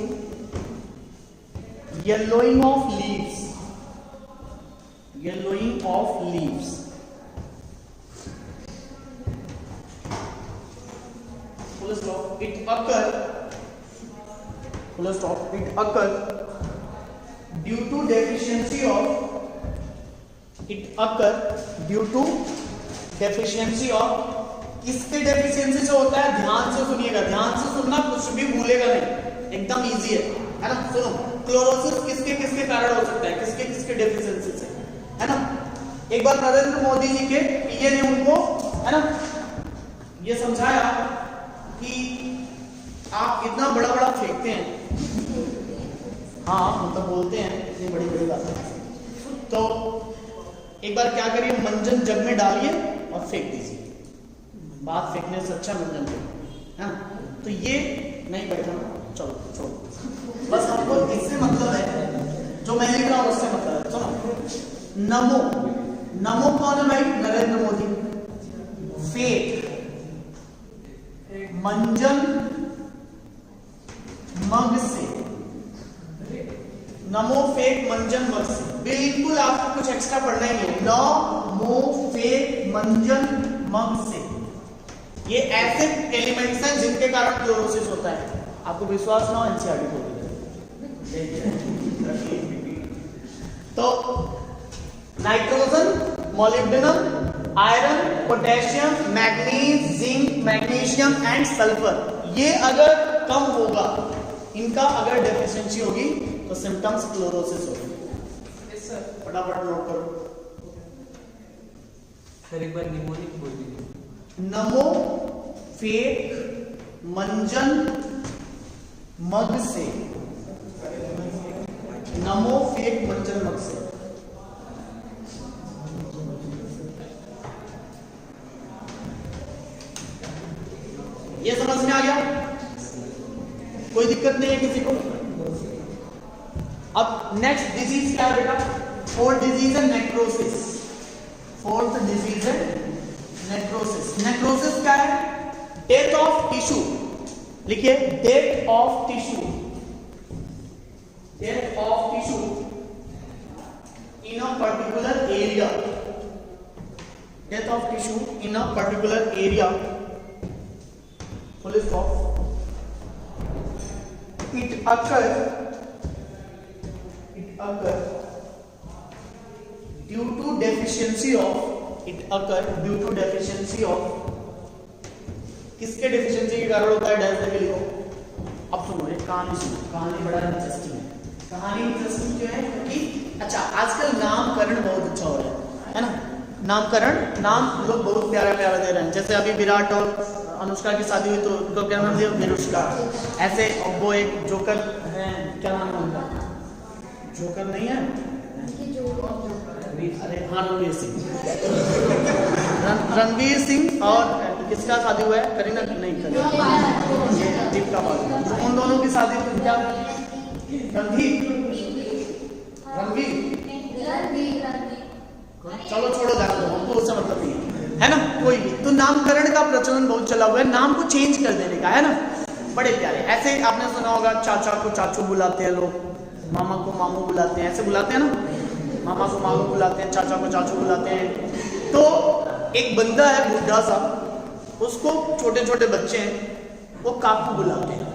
yellowing of leaves. Full stop. It occurs due to deficiency of किसके डेफिशिएंसी से होता है? ध्यान से सुनिएगा, ध्यान से सुनना, कुछ भी भूलेगा नहीं, एकदम इजी है ना। सुनो, क्लोरोसिस किसके कारण हो सकता है? किसके डेफिशिएंसी से, है ना। एक बार नरेंद्र मोदी जी के पीए ने उनको, है ना, ये समझाया कि आप इतना बड़ा फेंकते हैं, हाँ मतलब बोलते हैं इतनी बड़ी बातें, तो एक बार क्या करिए, मंजन जग में डालिए और फेंक दीजिए। बात फेंकने से अच्छा मंजन है ना। तो ये नहीं बैठा, चलो छोड़ो, बस हमको इससे मतलब है, जो मैं लिख रहा हूं उससे मतलब है। सुनो, नमो कौन है भाई? नरेंद्र मोदी। फेक मंजन मग से, नमो फेक मंजन मग से। बिल्कुल आपको कुछ एक्स्ट्रा पढ़ना ही नहीं। नमो फेक मंजन मग से, ये ऐसे एलिमेंट्स हैं जिनके कारण क्लोरोसिस होता है। आपको विश्वास ना हो, एनसीईआरटी खोल तो nitrogen, molybdenum, iron, potassium, manganese, zinc, magnesium and sulphur, ये अगर कम होगा, इनका अगर डेफिशिएंसी होगी तो सिम्टम्स क्लोरोसिस होगी। फटाफट नोट करो। सर एक बार निमोनिक बोल दीजिए। नमो फेक मंजन मग से, नमो फेक मंजन मग से। ये समझ में आ गया? कोई दिक्कत नहीं है किसी को? अब नेक्स्ट डिजीज क्या है बेटा? फोर्थ डिजीज है नेक्रोसिस। फोर्थ डिजीज है नेक्रोसिस। नेक्रोसिस क्या है? Death of tissue. लिखिए, death of tissue, death of tissue in a particular area, death of tissue in a particular area, full stop. It occur due to deficiency of, it occur due to deficiency of, किसके deficiency के कारण होता है? Dash देके लिखो। अब सुनो, एक कहानी सुनो, कहानी बड़ा इंटरेस्टिंग है। कहानी इंटरेस्टिंग क्यों है? क्योंकि अच्छा आजकल नामकरण बहुत अच्छा हो रहा है ना? नामकरण, नाम लोग बहुत प्यारा प्यारा दे रहे हैं। जैसे अभी विराट और अनुष्का की शादी हुई तो उनको क्या नाम दिया? विरुष्का। ऐसे वो एक जोकर है, क्या नाम है उनका? जोकर नहीं है, अरे हाँ रणवीर सिंह। रणवीर सिंह और किसका शादी हुआ है? करीना नहीं, दीपिका पादुकोण। उन दोनों की शादी तो क्या? चलो छोड़ो, हमको उससे मतलब नहीं है ना? कोई भी तो नामकरण का प्रचलन बहुत चला हुआ है, नाम को चेंज कर देने का, है ना? बड़े प्यारे। ऐसे आपने सुना होगा, चाचा को चाचू बुलाते हैं लोग, मामा को मामू बुलाते हैं, ऐसे बुलाते हैं ना? मामा को मामू बुलाते हैं, चाचा को चाचू बुलाते हैं। तो एक बंदा है बुढ़ा सा, उसको छोटे छोटे बच्चे हैं वो काकू बुलाते हैं।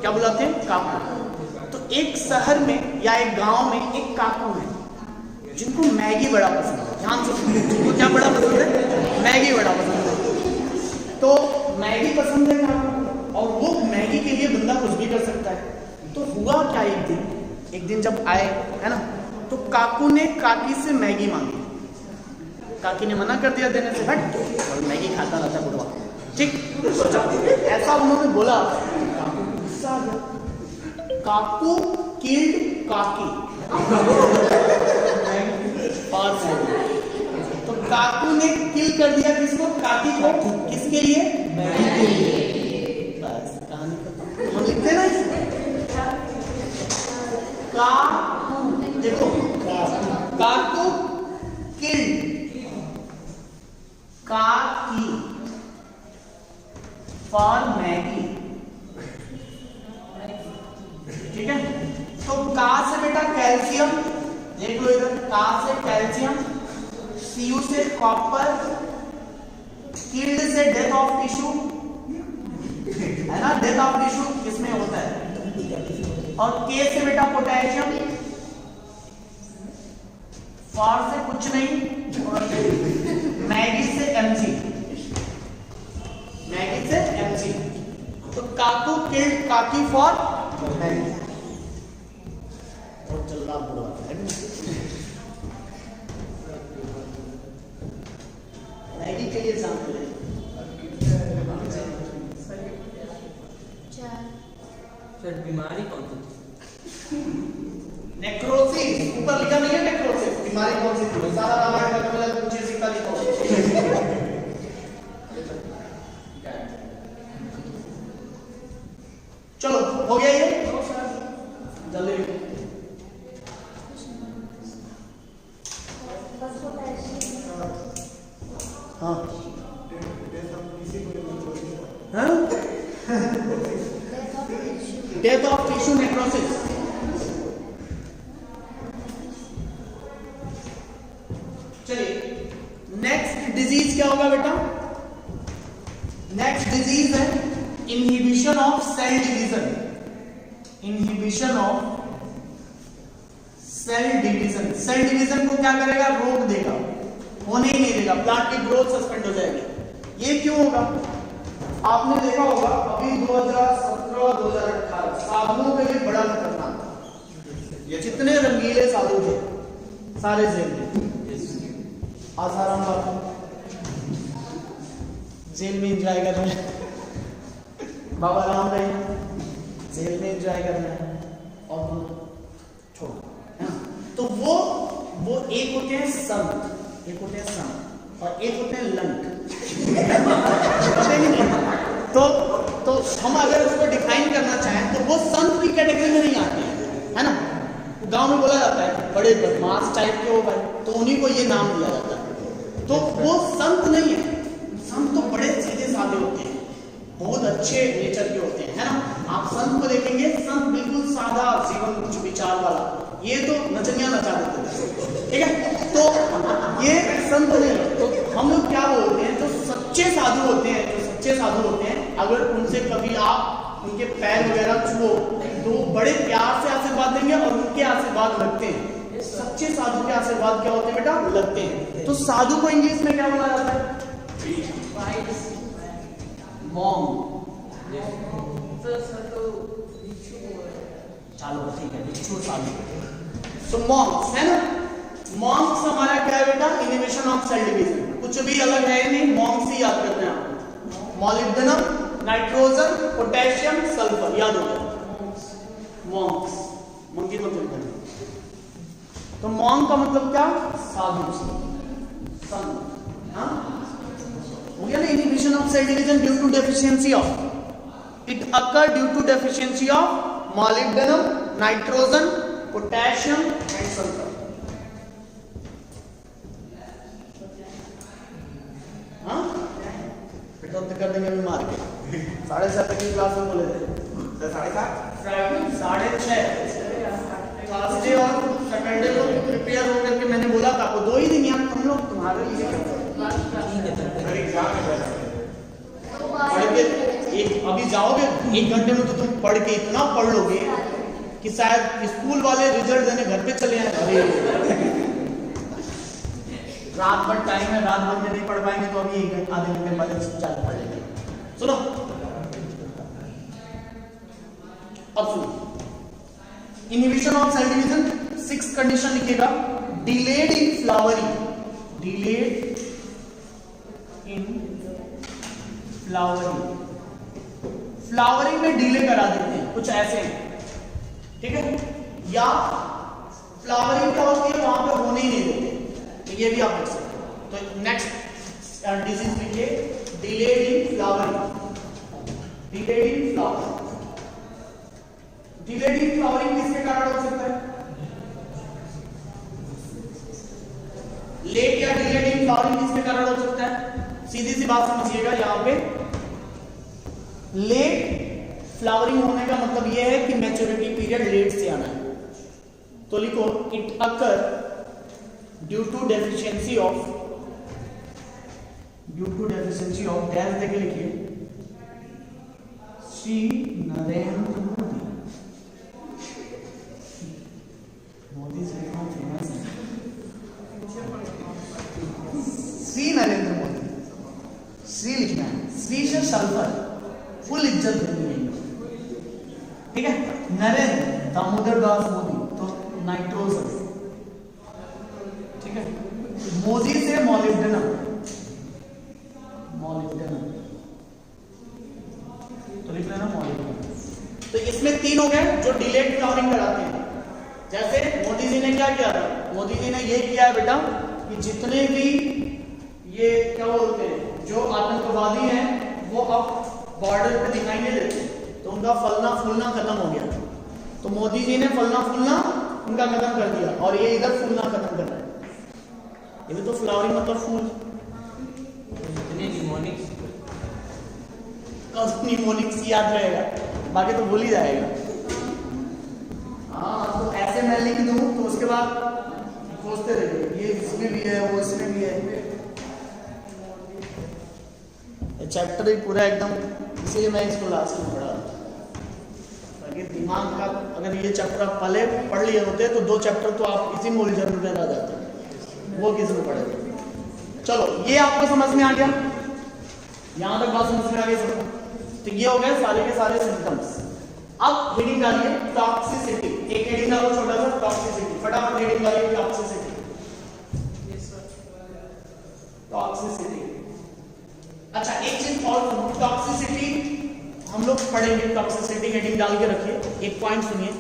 क्या बुलाते हैं? काकू। तो एक शहर में या एक गांव में एक काकू है जिनको मैगी बड़ा पसंद है। ध्यान से सुनिए, जिनको क्या बड़ा पसंद है? मैगी बड़ा पसंद है। तो मैगी पसंद है काकू, और वो मैगी के लिए बंदा कुछ भी कर सकता है। तो हुआ क्या, एक दिन जब आए, है ना, तो काकू ने काकी से मैगी मांगी। काकी ने मना कर दिया देने से, हट, और मैगी खाता रहता बुढ़वा, ठीक। ऐसा उन्होंने बोला, काकू को गुस्सा आ गया। काकू किल्ड काकी। तो काकू ने किल कर दिया किसको? काकी को। किसके लिए? मैगी के लिए। बस कहानी खत्म। हम लिखते ना काकू, देखो, काकू किल्ड काकी फॉर मैगी, ठीक है। तो का से बेटा कैल्शियम, देख लो इधर, का से कैल्शियम, सीयू से कॉपर, किल्ड से डेथ ऑफ टिश्यू, है ना? डेथ ऑफ टिश्यू किसमें होता है? और के से बेटा पोटेशियम, फॉर से कुछ नहीं, मैगी से एमजी, मैगी से एमजी। तो काकू किल्ड काकी फॉर मैगी। और चल रहा बुरा है मैगी के लिए एग्जाम्पल है। सर बीमारी कौन सी? नेक्रोसिस, ऊपर लिखा नहीं है नेक्रोसिस, बीमारी कौन सी थी? सारा रामायण का मतलब कुछ चीज का लिखा। चलो हो गया ये, जल्दी। हाँ डेथ ऑफ टिश्यू नेक्रोसिस। चलिए नेक्स्ट डिजीज क्या होगा बेटा? नेक्स्ट डिजीज है inhibition of cell division. Inhibition of cell division. Cell division को क्या करेगा? रोक देगा, होने ही नहीं देगा, प्लांट की ग्रोथ सस्पेंड हो जाएगी। ये क्यों होगा? आपने देखा होगा अभी 2017-2018 साधुओं के लिए बड़ा खतरनाक था। ये जितने रंगीले साधु थे सारे जेल में। आसाराम बापू, जेल में एंजॉय कर रहे हैं, बाबा राम रहे जेल में एंजॉय कर रहे हैं, और छोड़ो, है ना। तो वो एक होते हैं संत, एक होते हैं संत, और एक होते हैं लंट। तो हम अगर उसको डिफाइन करना चाहें तो वो संत की कैटेगरी में नहीं आते हैं, है ना। गांव में बोला जाता है बड़े बदमाश टाइप के हो भाई, तो उन्हीं को ये नाम दिया जाता है। तो वो संत नहीं है, संत तो बड़े सीधे साधे होते हैं, बहुत अच्छे नेचर के होते हैं, है ना। आप संत को देखेंगे, संत बिल्कुल सादा जीवन कुछ विचार वाला, ये तो नचनिया नचा देते हैं, ठीक है। तो ये संत नहीं है। तो हम लोग क्या बोलते हैं, जो सच्चे साधु होते हैं, जो सच्चे साधु होते हैं, अगर उनसे कभी आप उनके पैर वगैरह छुओ तो बड़े प्यार से आशीर्वाद देंगे और उनके आशीर्वाद लगते हैं। सच्चे साधु के आशीर्वाद क्या होते हैं बेटा, लगते हैं। तो साधु को इंग्लिश में क्या बोला जाता है, मॉन्क। चलो ठीक है, भिक्षु साधु। तो मॉन्क्स है ना, मॉन्क्स हमारा क्या है बेटा, इनहिबिशन ऑफ सेल डिवीजन, कुछ भी अलग है नहीं, मॉन्क्स ही याद करते हैं आप। मॉलिब्डेनम, नाइट्रोजन, पोटेशियम, सल्फर, याद हो गया मॉन्क्स, मंकी मतलब। तो मॉन्क का मतलब क्या, साधु, संत, हाँ हो गया ना। Inhibition of cell division due to deficiency of, it occur due to deficiency of molybdenum, nitrogen, potassium and sulfur. हाँ बेटा तो कर देंगे अभी मार के 7:30 की क्लास में बोले थे 7:30 क्लास डे और सैटरडे को प्रिपेयर हो करके मैंने बोला था आपको 2 ही दिन यार हम लोग तुम्हारे लिए पढ़ के एक अभी जाओगे 1 घंटे में तो तुम पढ़ के इतना पढ़ लोगे कि शायद स्कूल वाले रिजल्ट देने घर पे चले आए। अरे रात भर टाइम है, रात भर में नहीं पढ़ पाएंगे तो अभी 1 आधे घंटे बाद चालू पढ़ लेंगे। सुनो अब सुनो, inhibition of cell division 6 condition लिखिएगा। Delayed in flowering, delayed in flowering, flowering में डिले करा देते हैं कुछ ऐसे हैं, ठीक है। या फ्लावरिंग क्या होती है, वहां पे होने ही नहीं देते, तो ये भी आप लिख सकते हो। तो नेक्स्ट डिजीज लिखिए, delayed in flowering, delayed in flowering. Delayed in flowering किसके कारण हो सकता है, लेट या डिलेड इन फ्लावरिंग किसके कारण हो सकता है। सीधी सी बात समझिएगा, यहां पे लेट फ्लावरिंग होने का मतलब यह है कि मैच्योरिटी पीरियड लेट से आना है। तो लिखो it occur due to deficiency of, due to deficiency of dash देके लिखिए, श्री नरेंद्र मोदी, मोदी से फेमस है श्री नरेंद्र मोदी, श्री लिखना है, श्री से सल्फर फुल इज्जत देनी है, ठीक है। नरेंद्र दामोदर दास मोदी तो नाइट्रोजन, ठीक है। मोदी से मॉलिब्डेनम, मॉलिब्डेनम तो लिख लेना मॉलिब्डेनम। तो इसमें 3 हो गए जो डिलेड फ्लावरिंग कराते हैं। जैसे मोदी जी ने क्या किया था, मोदी जी ने ये किया है बेटा कि जितने भी ये क्या बोलते हैं जो आतंकवादी हैं वो अब बॉर्डर पे दिखाई नहीं देते, तो उनका फलना फूलना खत्म हो गया। तो मोदी जी ने फलना फूलना उनका खत्म कर दिया और ये इधर फूलना खत्म कर रहा है। ये भी तो फ्लावरिंग मतलब फूल। निमोनिक्स याद रहेगा, बाकी तो भूल ही जाएगा। हाँ तो ऐसे मैं लिख दूं तो उसके बाद सोचते रहिए ये इसमें भी है वो इसमें भी है। चैप्टर ही पूरा एकदम, इसीलिए मैं इसको लास्ट में पढ़ा ताकि दिमाग का, अगर ये चैप्टर आप पहले पढ़ लिए होते तो 2 चैप्टर तो आप इसी में उलझन में रह जाते, वो किस में पढ़ेगा। चलो ये आपको समझ में आ गया, यहां तक बात समझ में आ गई सबको। तो ये हो गए सारे के सारे सिम्टम्स। अब हेडिंग डालिए टॉक्सिसिटी, एक हेडिंग डालो छोटा सा टॉक्सिसिटी, फटाफट हेडिंग डालिए टॉक्सिसिटी। टॉक्सिसिटी अच्छा एक चीज और, टॉक्सिसिटी हम लोग पढ़ेंगे, टॉक्सिसिटी हेडिंग डाल के रखिए, एक पॉइंट सुनिए।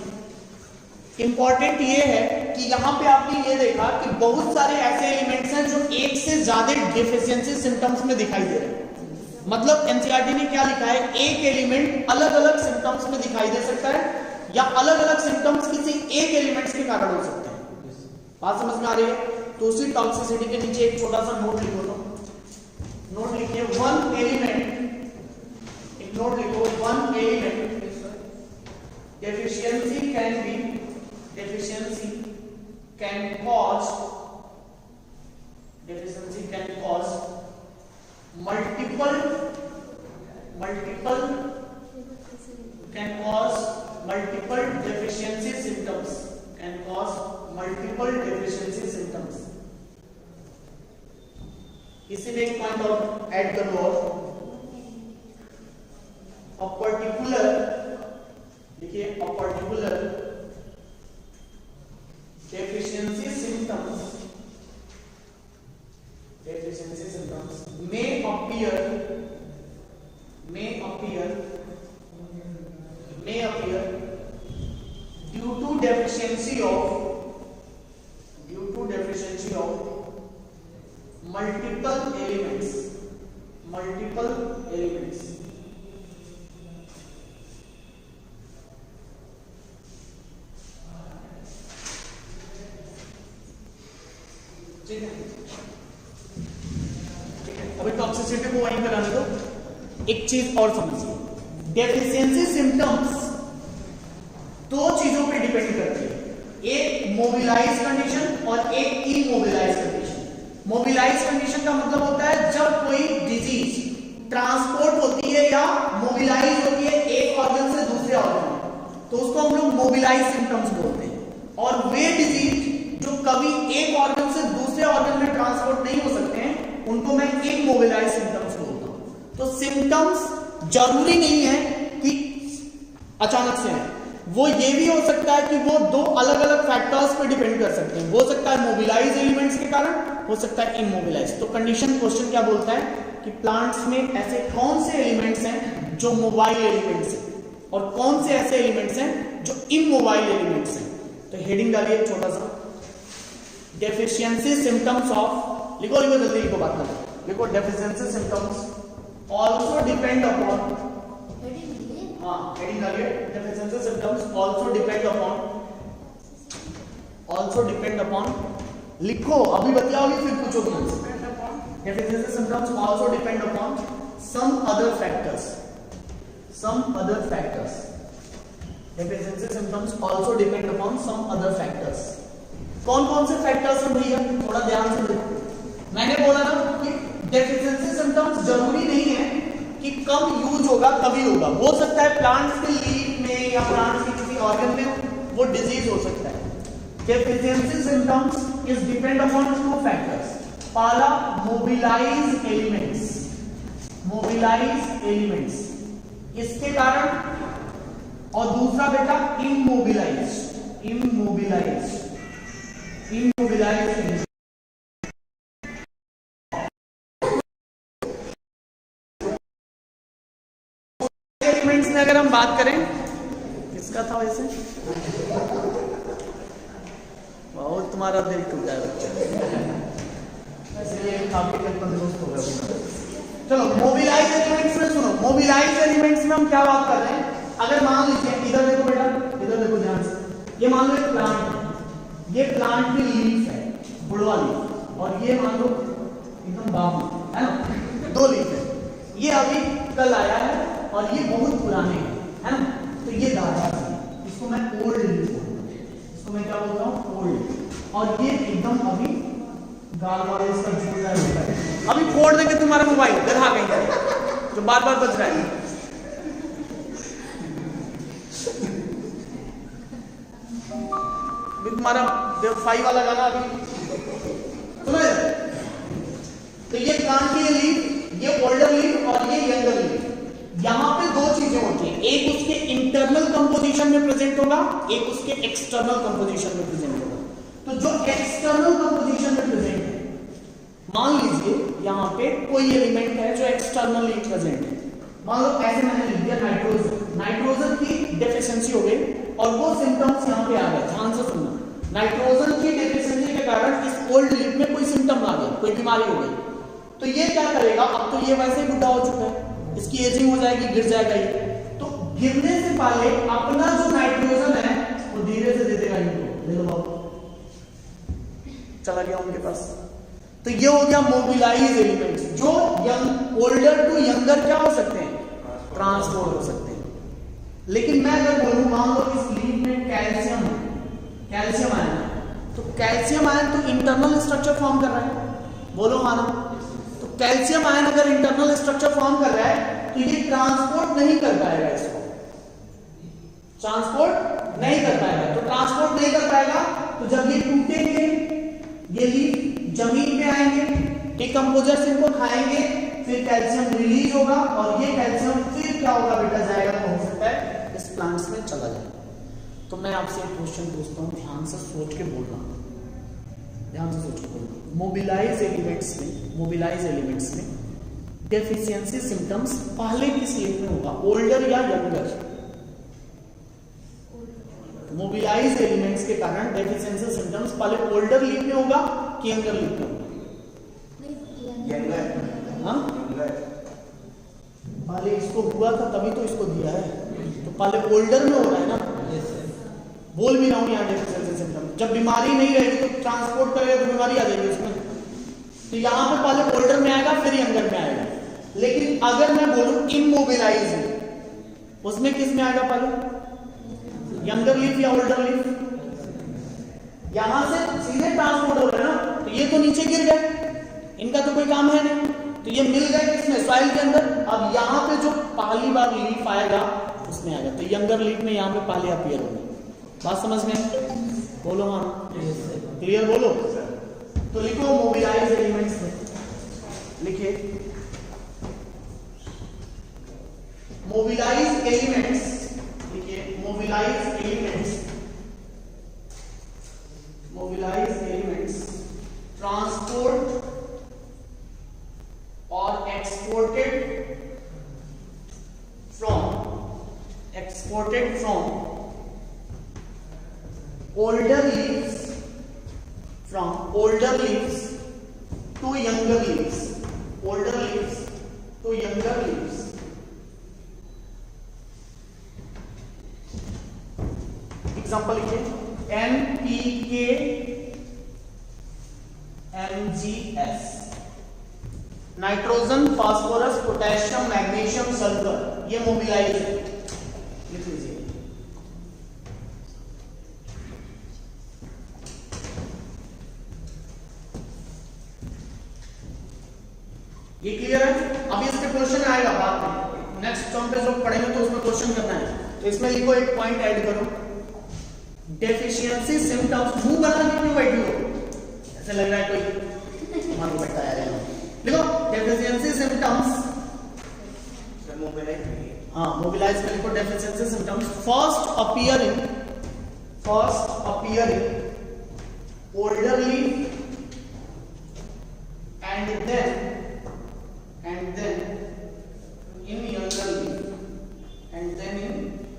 इंपॉर्टेंट ये है कि यहां पे आपने ये देखा कि बहुत सारे ऐसे एलिमेंट्स हैं जो एक से ज्यादा डेफिशिएंसी सिम्टम्स में दिखाई दे रहे हैं। मतलब एनसीईआरटी ने क्या लिखा है, एक एलिमेंट अलग अलग सिम्टम्स में दिखाई दे सकता है या अलग अलग सिम्टम्स किसी एक एलिमेंट्स के कारण हो सकते हैं। बात समझ में आ रही है? तो उसी टॉक्सिसिटी के नीचे एक छोटा सा नोट लिखो, तो नोट लिखिए वन एलिमेंट, एक नोट लिखो, one element deficiency can cause multiple deficiency symptoms, इसी में एक पॉइंट और ऐड कर लो, a particular, देखिए a particular deficiency symptoms may appear due to deficiency of multiple elements. ठीक है, अभी टॉक्सिसिटी को वहीं कराने दो। एक चीज और समझिए, डेफिशिएंसी सिम्टम्स दो चीजों पे डिपेंड करती है, एक मोबिलाइज कंडीशन और एक इमोबिलाइज कंडीशन। मोबिलाइज कंडीशन का मतलब होता है जब कोई डिजीज ट्रांसपोर्ट होती है या मोबिलाइज होती है एक ऑर्गन से दूसरे ऑर्गन में, तो उसको हम लोग मोबिलाइज सिम्टम्स बोलते हैं। और वे डिजीज जो कभी एक ऑर्गन से दूसरे ऑर्गन में ट्रांसपोर्ट नहीं हो सकते हैं, उनको मैं इमोबिलाइज सिम्टम्स बोलता हूं। तो सिम्टम्स जरूरी नहीं है कि अचानक से है, वो ये भी हो सकता है कि वो दो अलग अलग फैक्टर्स पे डिपेंड कर सकते हैं। हो सकता है मोबिलाइज एलिमेंट्स के कारण, हो सकता है इमोबिलाइज। तो कंडीशन क्वेश्चन क्या बोलता है कि प्लांट्स में ऐसे कौन से एलिमेंट्स हैं जो मोबाइल एलिमेंट्स हैं और कौन से ऐसे एलिमेंट्स हैं जो इमोबाइल एलिमेंट्स हैं। तो हेडिंग डालिए छोटा सा, डेफिशिएंसी सिम्टम्स ऑफ, लिखो जल्दी लिखो, बात करो, लिखो deficiency symptoms also depend upon, heading डालिए, deficiency symptoms also depend upon, लिखो अभी बतलाओगे फिर पूछोगे मुझसे। Deficiency symptoms also depend upon some other factors. Deficiency symptoms also depend upon some other factors. कौन से फैक्टर्स हैं भैया, थोड़ा ध्यान से देखो। मैंने बोला ना कि डेफिशिएंसी सिम्टम्स जरूरी नहीं है कि कब यूज होगा कभी होगा, हो सकता है प्लांट्स के लीफ में या प्लांट्स के किसी ऑर्गन में वो डिजीज हो सकता है। Deficiency symptoms is depend upon two factors. पहला मोबिलाइज एलिमेंट्स इसके कारण, और दूसरा बेटा इमोबिलाइज एलिमेंट्स में अगर हम बात करें, किसका था वैसे, बहुत तुम्हारा दिल टूटा है बच्चा, इसलिए काफी तंदुरुस्त हो गया। चलो मोबिलाइज एलिमेंट्स में सुनो, मोबिलाइज एलिमेंट्स में हम क्या बात कर रहे हैं। अगर मान लीजिए, इधर देखो बेटा, इधर देखो ध्यान से, ये मान लो एक प्लांट है, ये प्लांट की लीफ है, बुढ़वा लीफ, और ये मान लो एकदम बाबू है ना, दो लीफ है। ये अभी कल आया है और ये बहुत पुराने है ना, तो ये दादा है, इसको मैं ओल्ड लीफ बोलता हूँ, इसको मैं क्या बोलता हूँ, ओल्ड। और ये एकदम अभी गाल वाले इसका झूठा है, अभी फोड़ देंगे तुम्हारा मोबाइल, गधा कहीं जो बार बार बज रहा है। तुम्हारा फाइव वाला गाना अभी सुनो। तो ये प्लांट की लीफ, ये ओल्डर लीफ और ये यंगर लीफ। यहां पे दो चीजें होती हैं, एक उसके इंटरनल कंपोजिशन में प्रेजेंट होगा, एक उसके एक्सटर्नल कंपोजिशन में प्रेजेंट होगा। तो जो एक्सटर्नल कंपोजिशन में प्रेजेंट है मान लीजिए यहाँ पे कोई एलिमेंट है जो एक्सटर्नली प्रेजेंट है, मान लो ऐसे मैंने लिख दिया नाइट्रोजन, नाइट्रोजन की डेफिशिएंसी हो गई और वो सिम्टम्स यहाँ पे आ गए। ध्यान से सुनना, नाइट्रोजन की डेफिशिएंसी के कारण इस ओल्ड लीफ में कोई सिम्टम आ गया, कोई बीमारी हो गई, तो ये क्या करेगा, अब तो ये वैसे ही बुढ़ा हो चुका है, इसकी एजिंग हो जाएगी, गिर जाएगा ये, तो गिरने से पहले अपना जो नाइट्रोजन है वो धीरे से दे देगा इनको, ले लो बाबू, चला गया उनके पास। तो ये हो गया मोबिलाइज एलिमेंट्स, जो यंग ओल्डर टू यंगर क्या हो सकते हैं, ट्रांसपोर्ट हो सकते हैं। लेकिन मैं अगर बोलूं मान लो इस लीफ में कैल्शियम आयन है, तो कैल्शियम आयन तो इंटरनल स्ट्रक्चर फॉर्म कर रहा है, बोलो मानो, तो कैल्शियम आयन अगर इंटरनल स्ट्रक्चर फॉर्म कर रहा है तो ये ट्रांसपोर्ट नहीं कर पाएगा, इसको ट्रांसपोर्ट नहीं कर पाएगा, तो ट्रांसपोर्ट नहीं कर पाएगा तो जब ये टूटेंगे, ये लीफ जमीन में आएंगे, डिकम्पोजर्स इनको खाएंगे, फिर कैल्शियम रिलीज होगा और ये कैल्शियम फिर क्या होगा बेटा, जाएगा तो हो सकता है इस प्लांट्स में चला जाए। तो मैं आपसे एक क्वेश्चन पूछता हूँ, ध्यान से सोच के बोलना, ध्यान से सोच के बोलना। मोबिलाइज एलिमेंट्स में डेफिशिएंसी सिम्टम्स पहले किस लीफ में होगा, ओल्डर या यंगर? मोबिलाइज एलिमेंट्स के कारण डेफिशिएंसी सिम्टम्स पहले ओल्डर लीफ में होगा कि यंगर लीफ में होगा? हाँ, पहले इसको हुआ था तभी तो इसको दिया है, तो पहले ओल्डर में हो रहा है ना, बोल भी रहा हूं यहाँ डेफिशिएंसी सिम्टम। जब बीमारी नहीं रहेगी तो ट्रांसपोर्ट करेगा तो बीमारी आ जाएगी उसमें, तो यहाँ पे पहले ओल्डर में आएगा फिर यंगर में आएगा। लेकिन अगर मैं बोलूं इमोबिलाइज, उसमें किस में आएगा पहले, यंगर लीफ या ओल्डर लीफ? यहां से सीधे ट्रांसपोर्ट हो रहा है ना, तो ये तो नीचे गिर गए, इनका तो कोई काम है नहीं, तो ये मिल गए किसमें, सॉइल के अंदर। अब यहाँ पे जो पहली बार लीफ आएगा उसमें आएगा, तो यंगर लीफ में यहाँ पे पहले अपीयर होगा। बात समझ में? बोलो हाँ, क्लियर बोलो। तो लिखो मोबिलाइज एलिमेंट्स में, लिखिए मोबिलाइज एलिमेंट्स, लिखिए मोबिलाइज एलिमेंट्स ट्रांसपोर्ट और exported from older leaves to younger leaves, example लिखिए NPK MgS, nitrogen, phosphorus, potassium, magnesium, sulphur, ये मोबिलाइज है, लिख लीजिए। ये क्लियर है? अभी इसके क्वेश्चन आएगा बाद में, नेक्स्ट टर्म पे जो पढ़ेंगे तो उसमें क्वेश्चन करना है, तो इसमें लिखो एक पॉइंट ऐड करो, डेफिशिएंसी सिम्टम्स। मुंह बना के क्यों बैठी हो, ऐसे लग रहा है कोई तुम्हारा बैठा है, लिखो डेफिशिएंसी सिम्टम्स, हाँ मोबिलाइज में लिखो deficiency symptoms first appear in older leaf and then in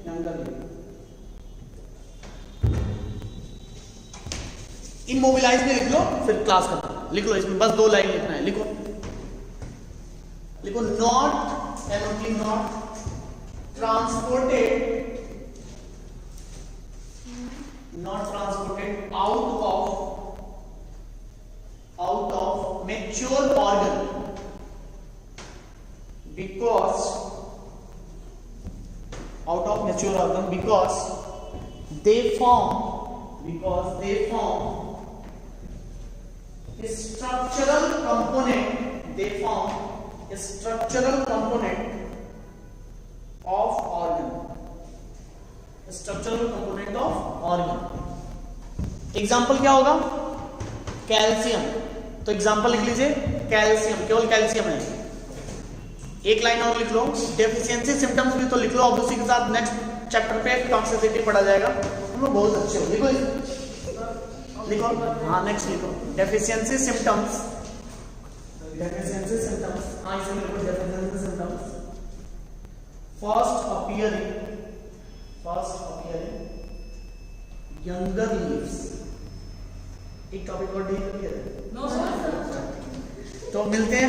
younger leaf, immobilise में लिख लो, फिर क्लास खत्म। लिख लो, इसमें बस 2 लाइन लिखना है, लिखो not transported out of mature organ because they form structural component of organ। Example क्या होगा, कैल्शियम, तो एग्जाम्पल लिख लीजिए कैल्शियम, केवल कैल्शियम है। एक लाइन और लिख लो, डेफिशिएंसी सिम्टम्स भी तो लिख लो, अब उसी के साथ नेक्स्ट चैप्टर पे टॉक्सिसिटी पढ़ा जाएगा। हम लोग बहुत अच्छे हो, लिखो हाँ नेक्स्ट लिखो डेफिशिएंसी सिम्टम्स deficiency symptoms. हाँ इसे मेरे को deficiency symptoms. First appearing younger leaves. एक टॉपिक और डील किया नो सर तो मिलते हैं